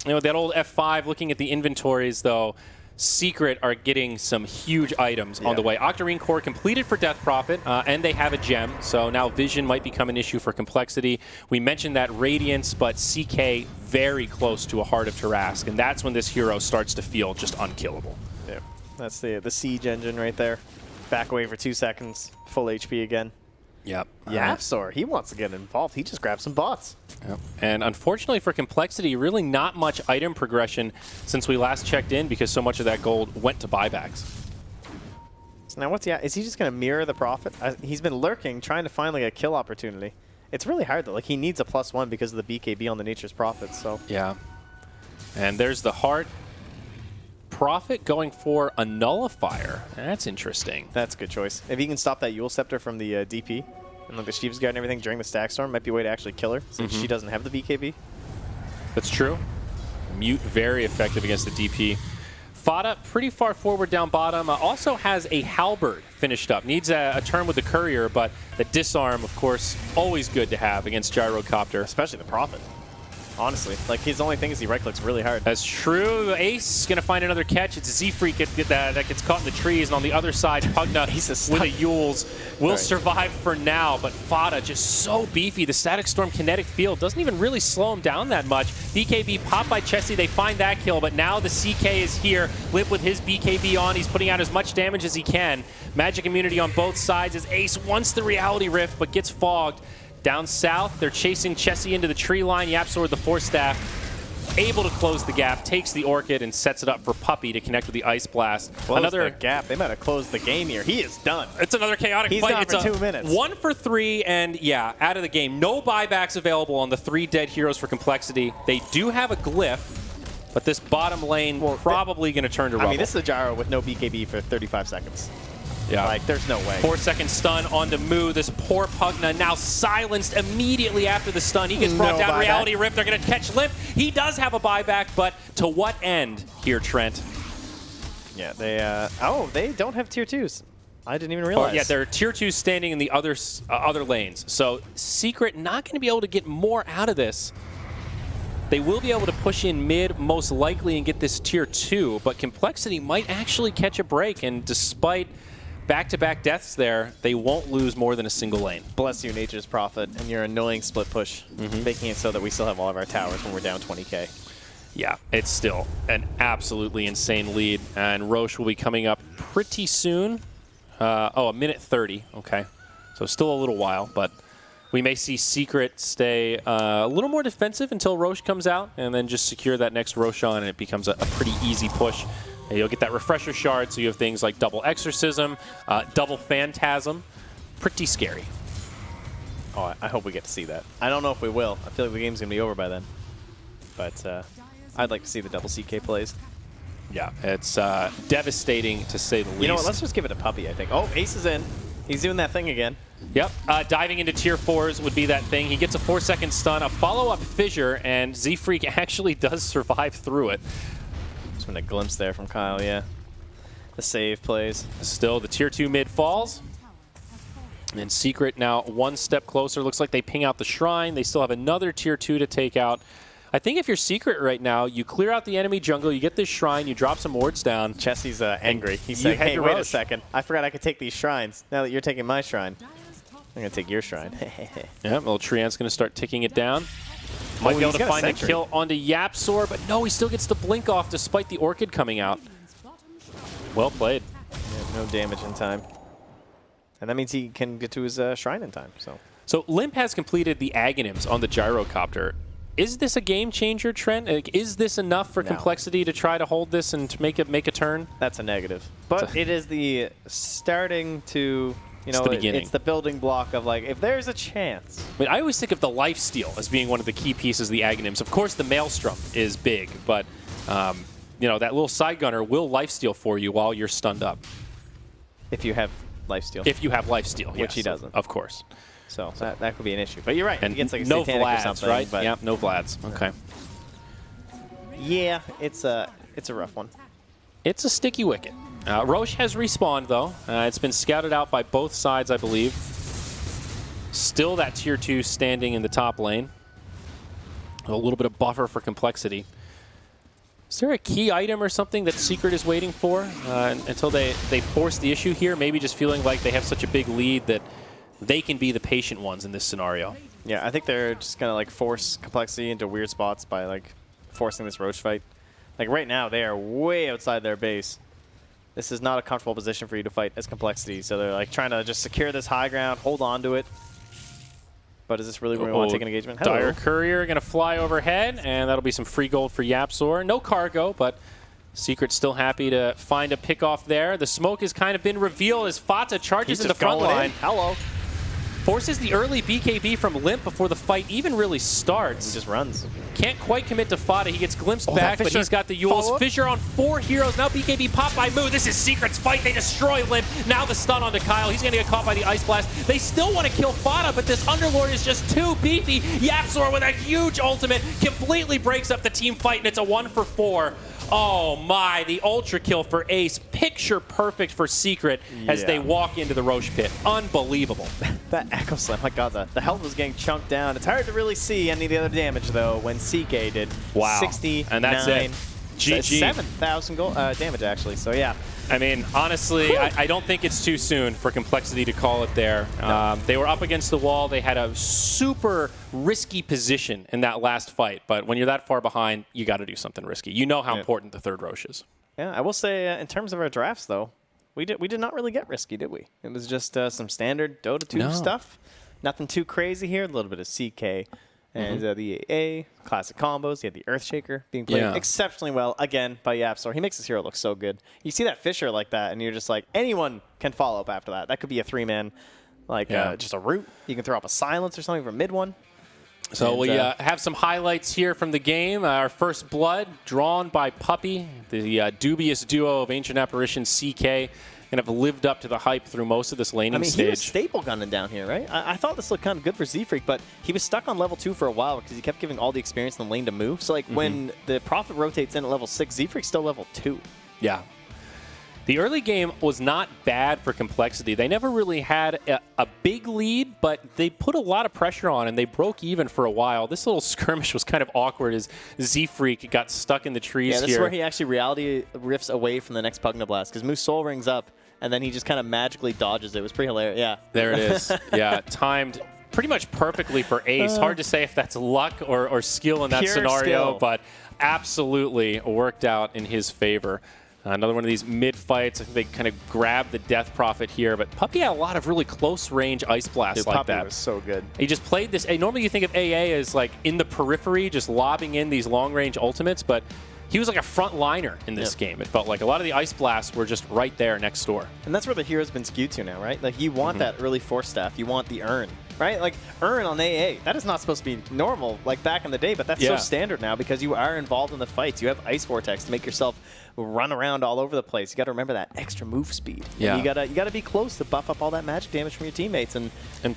know, that old F5, looking at the inventories, though, Secret are getting some huge items on the way. Octarine Core completed for Death Prophet, and they have a gem, so now Vision might become an issue for Complexity. We mentioned that Radiance, but CK very close to a Heart of Tarrasque, and that's when this hero starts to feel just unkillable. Yeah, that's the Siege engine right there. Back away for 2 seconds, full HP again. Yep. Yapzor, he wants to get involved. He just grabbed some bots. Yep. And unfortunately for Complexity, really not much item progression since we last checked in because so much of that gold went to buybacks. So now is he just going to mirror the Prophet? He's been lurking, trying to find like a kill opportunity. It's really hard though. Like he needs a +1 because of the BKB on the Nature's Prophet. So yeah. And there's the Heart. Prophet going for a Nullifier. That's interesting. That's a good choice. If he can stop that Yule Scepter from the DP and like the Sheep's Guard and everything during the Stack Storm, might be a way to actually kill her since she doesn't have the BKB. That's true. Mute very effective against the DP. Fada pretty far forward down bottom. Also has a Halberd finished up. Needs a turn with the Courier, but the Disarm, of course, always good to have against Gyrocopter. Especially the Prophet. Honestly, like his only thing is he right-clicks really hard. That's true. Ace is going to find another catch. It's Z-Freak that gets caught in the trees, and on the other side, Pugna with the Yules will survive for now, but Fada just so beefy. The Static Storm kinetic field doesn't even really slow him down that much. BKB popped by Chessie. They find that kill, but now the CK is here. Lip with his BKB on. He's putting out as much damage as he can. Magic immunity on both sides as Ace wants the Reality Rift, but gets fogged. Down south, they're chasing Chessie into the tree line. Yapzor with the Force Staff, able to close the gap, takes the Orchid and sets it up for Puppey to connect with the Ice Blast. Another gap. They might have closed the game here. He is done. It's another chaotic fight. He's gone for 2 minutes. 1 for 3, and yeah, out of the game. No buybacks available on the 3 dead heroes for Complexity. They do have a Glyph, but this bottom lane probably going to turn to rubble. I mean, this is a Gyro with no BKB for 35 seconds. Yeah. Like, there's no way. 4-second stun onto Moo. This poor Pugna now silenced immediately after the stun. He gets brought down. Reality Rip. They're going to catch Limp. He does have a buyback, but to what end here, Trent? Yeah, they don't have tier 2s. I didn't even realize. Yeah, there are tier 2s standing in the other lanes. So Secret not going to be able to get more out of this. They will be able to push in mid most likely and get this tier 2, but Complexity might actually catch a break, and despite back-to-back deaths there, they won't lose more than a single lane. Bless you, Nature's Prophet, and your annoying split push, making it so that we still have all of our towers when we're down 20k. Yeah, it's still an absolutely insane lead, and Roche will be coming up pretty soon. A minute 30, okay. So still a little while, but we may see Secret stay a little more defensive until Roche comes out, and then just secure that next Roshan, and it becomes a pretty easy push. And you'll get that Refresher Shard, so you have things like double Exorcism, double Phantasm. Pretty scary. Oh, I hope we get to see that. I don't know if we will. I feel like the game's going to be over by then. But I'd like to see the double CK plays. Yeah, it's devastating to say the least. You know what? Let's just give it a puppy, I think. Oh, Ace is in. He's doing that thing again. Yep, diving into tier 4s would be that thing. He gets a 4-second stun, a follow-up fissure, and Z-Freak actually does survive through it. Just been a glimpse there from Kyle, yeah. The save plays. Still, the tier 2 mid falls. And Secret now one step closer. Looks like they ping out the Shrine. They still have another tier 2 to take out. I think if you're Secret right now, you clear out the enemy jungle, you get this Shrine, you drop some wards down. Chessie's angry. He's saying, hey, wait a second. I forgot I could take these shrines. Now that you're taking my shrine, I'm going to take your shrine. Yeah, little Trian's going to start ticking it down. Might be able to find a kill onto Yapzor, but no, he still gets the blink off despite the Orchid coming out. Well played. Yeah, no damage in time. And that means he can get to his shrine in time. So Limp has completed the Aghanims on the Gyrocopter. Is this a game changer, Trent? Like, is this enough for Complexity to try to hold this and to make a turn? That's a negative. But it is the starting to, you know, it's the building block of, like, if there's a chance. I mean, I always think of the lifesteal as being one of the key pieces of the Aghanims. Of course, the Maelstrom is big, but, you know, that little side gunner will lifesteal for you while you're stunned up. If you have lifesteal. If you have lifesteal, which he doesn't. Of course. So that could be an issue. But you're right. And he gets like a no satanic Vlads, or something, right? But Yep, no Vlads. Okay. Yeah, it's a rough one. It's a sticky wicket. Roche has respawned, though. It's been scouted out by both sides, I believe. Still that tier 2 standing in the top lane. A little bit of buffer for Complexity. Is there a key item or something that Secret is waiting for until they force the issue here? Maybe just feeling like they have such a big lead that they can be the patient ones in this scenario. Yeah, I think they're just going to like force Complexity into weird spots by like forcing this Roche fight. Like right now, they are way outside their base. This is not a comfortable position for you to fight as Complexity. So they're like trying to just secure this high ground, hold on to it. But is this really where we want to take an engagement? Hello. Dire Courier going to fly overhead, and that'll be some free gold for Yapzor. No cargo, but Secret's still happy to find a pick off there. The smoke has kind of been revealed as Fata charges in the front line. Hello. Forces the early BKB from Limp before the fight even really starts. He just runs. Can't quite commit to Fata. He gets glimpsed back, but he's got the Yules. Fissure on 4 heroes. Now BKB popped by Moo. This is Secret's fight. They destroy Limp. Now the stun onto Kyle. He's going to get caught by the Ice Blast. They still want to kill Fata, but this Underlord is just too beefy. Yapzor with a huge ultimate completely breaks up the team fight, and it's a 1 for 4. Oh my, the ultra kill for Ace. Picture perfect for Secret as they walk into the Roche pit. Unbelievable. That Echo Slam, my god, the health was getting chunked down. It's hard to really see any of the other damage though when CK did. Wow. 69. And that's it. GG. 7,000 damage actually, so yeah. I mean, honestly, I don't think it's too soon for Complexity to call it there. No. They were up against the wall. They had a super risky position in that last fight. But when you're that far behind, you got to do something risky. You know how important the third Roche is. Yeah, I will say in terms of our drafts, though, we did not really get risky, did we? It was just some standard Dota 2 stuff. Nothing too crazy here. A little bit of CK. And the AA, classic combos. He had the Earthshaker being played exceptionally well, again, by Yapzor. He makes his hero look so good. You see that Fissure like that, and you're just like, anyone can follow up after that. That could be a 3-man, like just a root. You can throw up a silence or something for mid one. So we have some highlights here from the game. Our first blood drawn by Puppy, the dubious duo of Ancient Apparition CK. kind of lived up to the hype through most of this laning stage. He was staple gunning down here, right? I thought this looked kind of good for Z-Freak, but he was stuck on level 2 for a while because he kept giving all the experience in the lane to move. So, like, when the Prophet rotates in at level 6, Z-Freak's still level 2. Yeah. The early game was not bad for Complexity. They never really had a big lead, but they put a lot of pressure on, and they broke even for a while. This little skirmish was kind of awkward as Z-Freak got stuck in the trees here. Yeah, this is where he actually reality rifts away from the next Pugna Blast, because Moose Soul rings up, and then he just kind of magically dodges it. It was pretty hilarious. Yeah. There it is. Yeah, timed pretty much perfectly for Ace. Hard to say if that's luck or skill in that scenario, skill. But absolutely worked out in his favor. Another one of these mid-fights. I think they kind of grabbed the Death Prophet here, but Puppy had a lot of really close-range Ice Blasts like Puppy that. was so good. He just played this. Normally you think of AA as like in the periphery, just lobbing in these long-range ultimates, but he was like a front liner in this game. It felt like a lot of the Ice Blasts were just right there next door. And that's where the hero's been skewed to now, right? Like, you want that early Force Staff. You want the Urn, right? Like, Urn on AA, that is not supposed to be normal like back in the day, but that's so standard now because you are involved in the fights. You have Ice Vortex to make yourself run around all over the place. You got to remember that extra move speed. Yeah. And you got to be close to buff up all that magic damage from your teammates and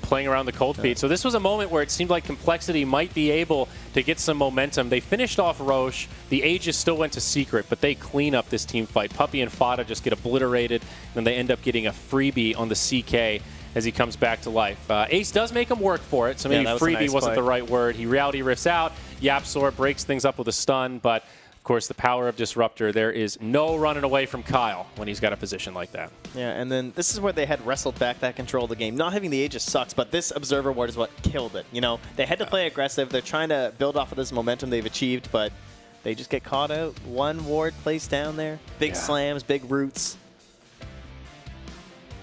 playing around the cold feet. So this was a moment where it seemed like Complexity might be able to get some momentum. They finished off Roche. The Aegis still went to Secret, but they clean up this team fight. Puppy and Fada just get obliterated, and they end up getting a freebie on the CK as he comes back to life. Ace does make him work for it, so maybe freebie wasn't the right word. He reality rifts out. Yapsor breaks things up with a stun, but of course, the power of Disruptor, there is no running away from Kyle when he's got a position like that. Yeah, and then this is where they had wrestled back that control of the game. Not having the Aegis sucks, but this Observer Ward is what killed it. You know, they had to play aggressive. They're trying to build off of this momentum they've achieved, but they just get caught out. One ward placed down there. Big slams, big roots.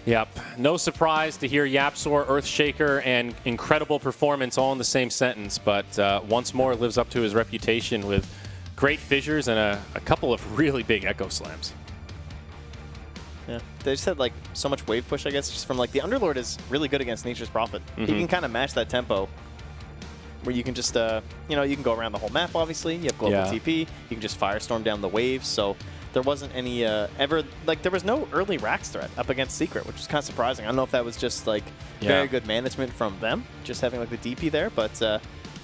Yep. No surprise to hear Yapsor, Earthshaker, and incredible performance all in the same sentence, but once more lives up to his reputation with great fissures and a couple of really big Echo Slams. Yeah, they just had like so much wave push, I guess, just from like the Underlord is really good against Nature's Prophet. He can kind of match that tempo where you can just, you know, you can go around the whole map, obviously. You have global TP. You can just Firestorm down the waves. So there wasn't any there was no early Rax threat up against Secret, which was kind of surprising. I don't know if that was just like very good management from them, just having like the DP there, but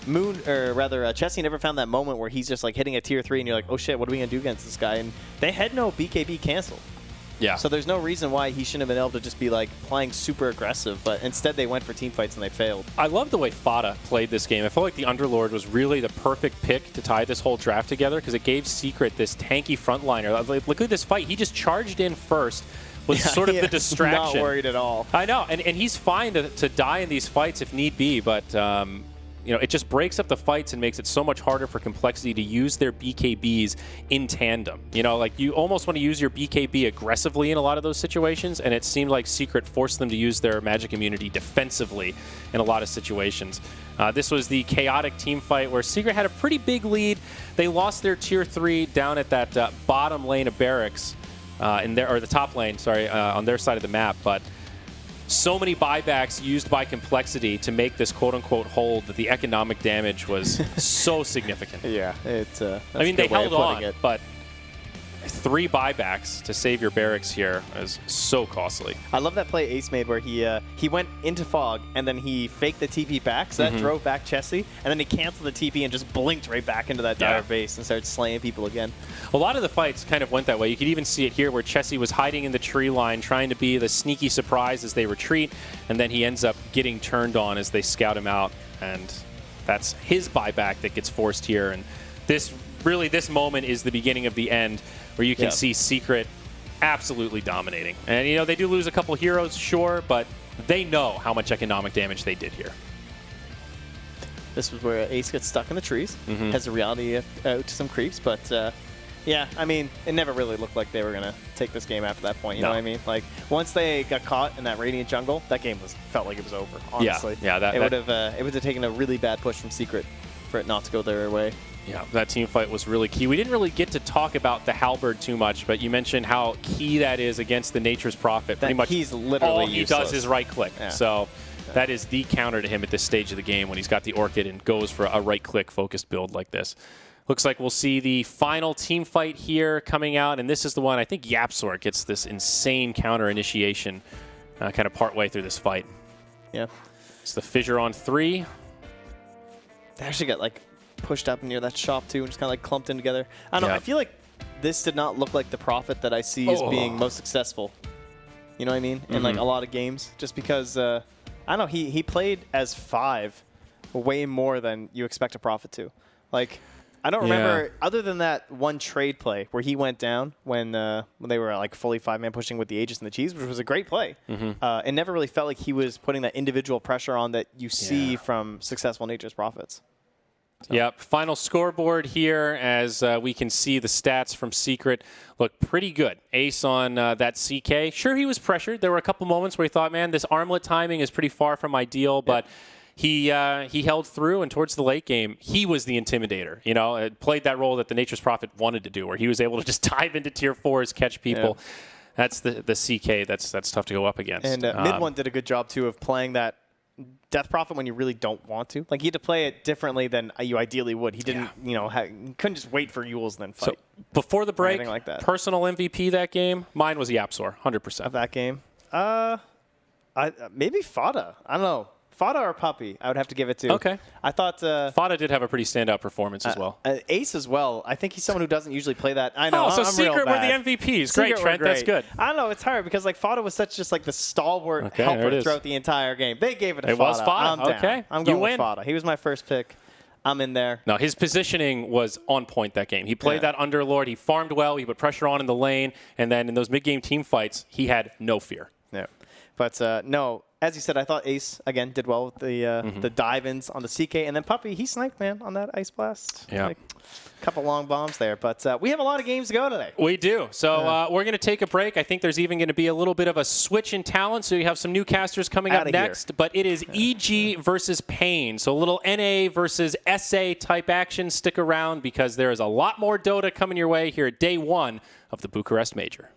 Chessie never found that moment where he's just like hitting a tier 3 and you're like, oh shit, what are we going to do against this guy? And they had no BKB cancel. Yeah. So there's no reason why he shouldn't have been able to just be like playing super aggressive, but instead they went for team fights and they failed. I love the way Fada played this game. I felt like the Underlord was really the perfect pick to tie this whole draft together because it gave Secret this tanky frontliner. Like, look at this fight. He just charged in first. Was sort of the distraction. Not worried at all. I know, and he's fine to die in these fights if need be, but you know, it just breaks up the fights and makes it so much harder for Complexity to use their BKBs in tandem. You know, like you almost want to use your BKB aggressively in a lot of those situations, and it seemed like Secret forced them to use their magic immunity defensively in a lot of situations. This was the chaotic team fight where Secret had a pretty big lead. They lost their tier 3 down at that bottom lane of barracks, or the top lane, sorry, on their side of the map, but so many buybacks used by Complexity to make this quote-unquote hold that the economic damage was so significant. Yeah, I mean, they held on, but 3 buybacks to save your barracks here is so costly. I love that play Ace made where he went into Fog and then he faked the TP back, so that drove back Chessie, and then he canceled the TP and just blinked right back into that dire base and started slaying people again. A lot of the fights kind of went that way. You could even see it here where Chessie was hiding in the tree line trying to be the sneaky surprise as they retreat, and then he ends up getting turned on as they scout him out, and that's his buyback that gets forced here. And this moment is the beginning of the end where you can see Secret absolutely dominating. And, you know, they do lose a couple heroes, sure, but they know how much economic damage they did here. This was where Ace gets stuck in the trees, has a reality out to some creeps, but yeah, I mean, it never really looked like they were going to take this game after that point, you know what I mean? Like, once they got caught in that Radiant jungle, that game felt like it was over, honestly. Yeah, it would have taken a really bad push from Secret for it not to go their way. Yeah, that team fight was really key. We didn't really get to talk about the Halberd too much, but you mentioned how key that is against the Nature's Prophet. Pretty much he's literally all he useless. does is right-click. Yeah. So that is the counter to him at this stage of the game when he's got the Orchid and goes for a right-click focused build like this. Looks like we'll see the final team fight here coming out, and this is the one I think Yapsor gets this insane counter initiation kind of partway through this fight. Yeah. It's the fissure on 3. They actually got like pushed up near that shop too and just kind of like clumped in together. I don't know. I feel like this did not look like the Prophet that I see as being most successful. You know what I mean? In like a lot of games, just because I don't know. He played as 5 way more than you expect a Prophet to. Like, I don't remember, other than that one trade play where he went down when they were like fully 5-man pushing with the Aegis and the Cheese, which was a great play. It never really felt like he was putting that individual pressure on that you see from successful Nature's Prophets. So. Yep, final scoreboard here as we can see the stats from Secret look pretty good. Ace on that CK. Sure, he was pressured. There were a couple moments where he thought, man, this armlet timing is pretty far from ideal, but he held through, and towards the late game, he was the intimidator. You know, it played that role that the Nature's Prophet wanted to do, where he was able to just dive into tier 4s, catch people. That's the CK. That's tough to go up against. And Mid1 did a good job, too, of playing that Death Prophet when you really don't want to. Like, he had to play it differently than you ideally would. He didn't, you know, he couldn't just wait for Yules and then fight. So, before the break, like that. Personal MVP that game, mine was Yapsor, 100%. Of that game? Maybe Fada. I don't know. Fada or Puppy, I would have to give it to. Okay. I thought... Fada did have a pretty standout performance as well. Ace as well. I think he's someone who doesn't usually play that. I know, Oh, so I'm Secret real were bad. the MVPs. Secret Great, Trent. were That's good. I don't know. It's hard because like Fada was such just like the stalwart there it helper is. throughout the entire game. They gave it to Fada. It was Fada. I'm down. Okay. I'm You going win. with Fada. He was my first pick. I'm in there. No, his positioning was on point that game. He played that Underlord. He farmed well. He put pressure on in the lane. And then in those mid-game team fights, he had no fear. Yeah. But no, as you said, I thought Ace, again, did well with the dive-ins on the CK. And then Puppy, he sniped, man, on that Ice Blast. Yeah. Like, a couple long bombs there. But we have a lot of games to go today. We do. So we're going to take a break. I think there's even going to be a little bit of a switch in talent. So you have some new casters coming up next. But it is EG versus Pain. So a little NA versus SA type action. Stick around because there is a lot more Dota coming your way here at day 1 of the Bucharest Major.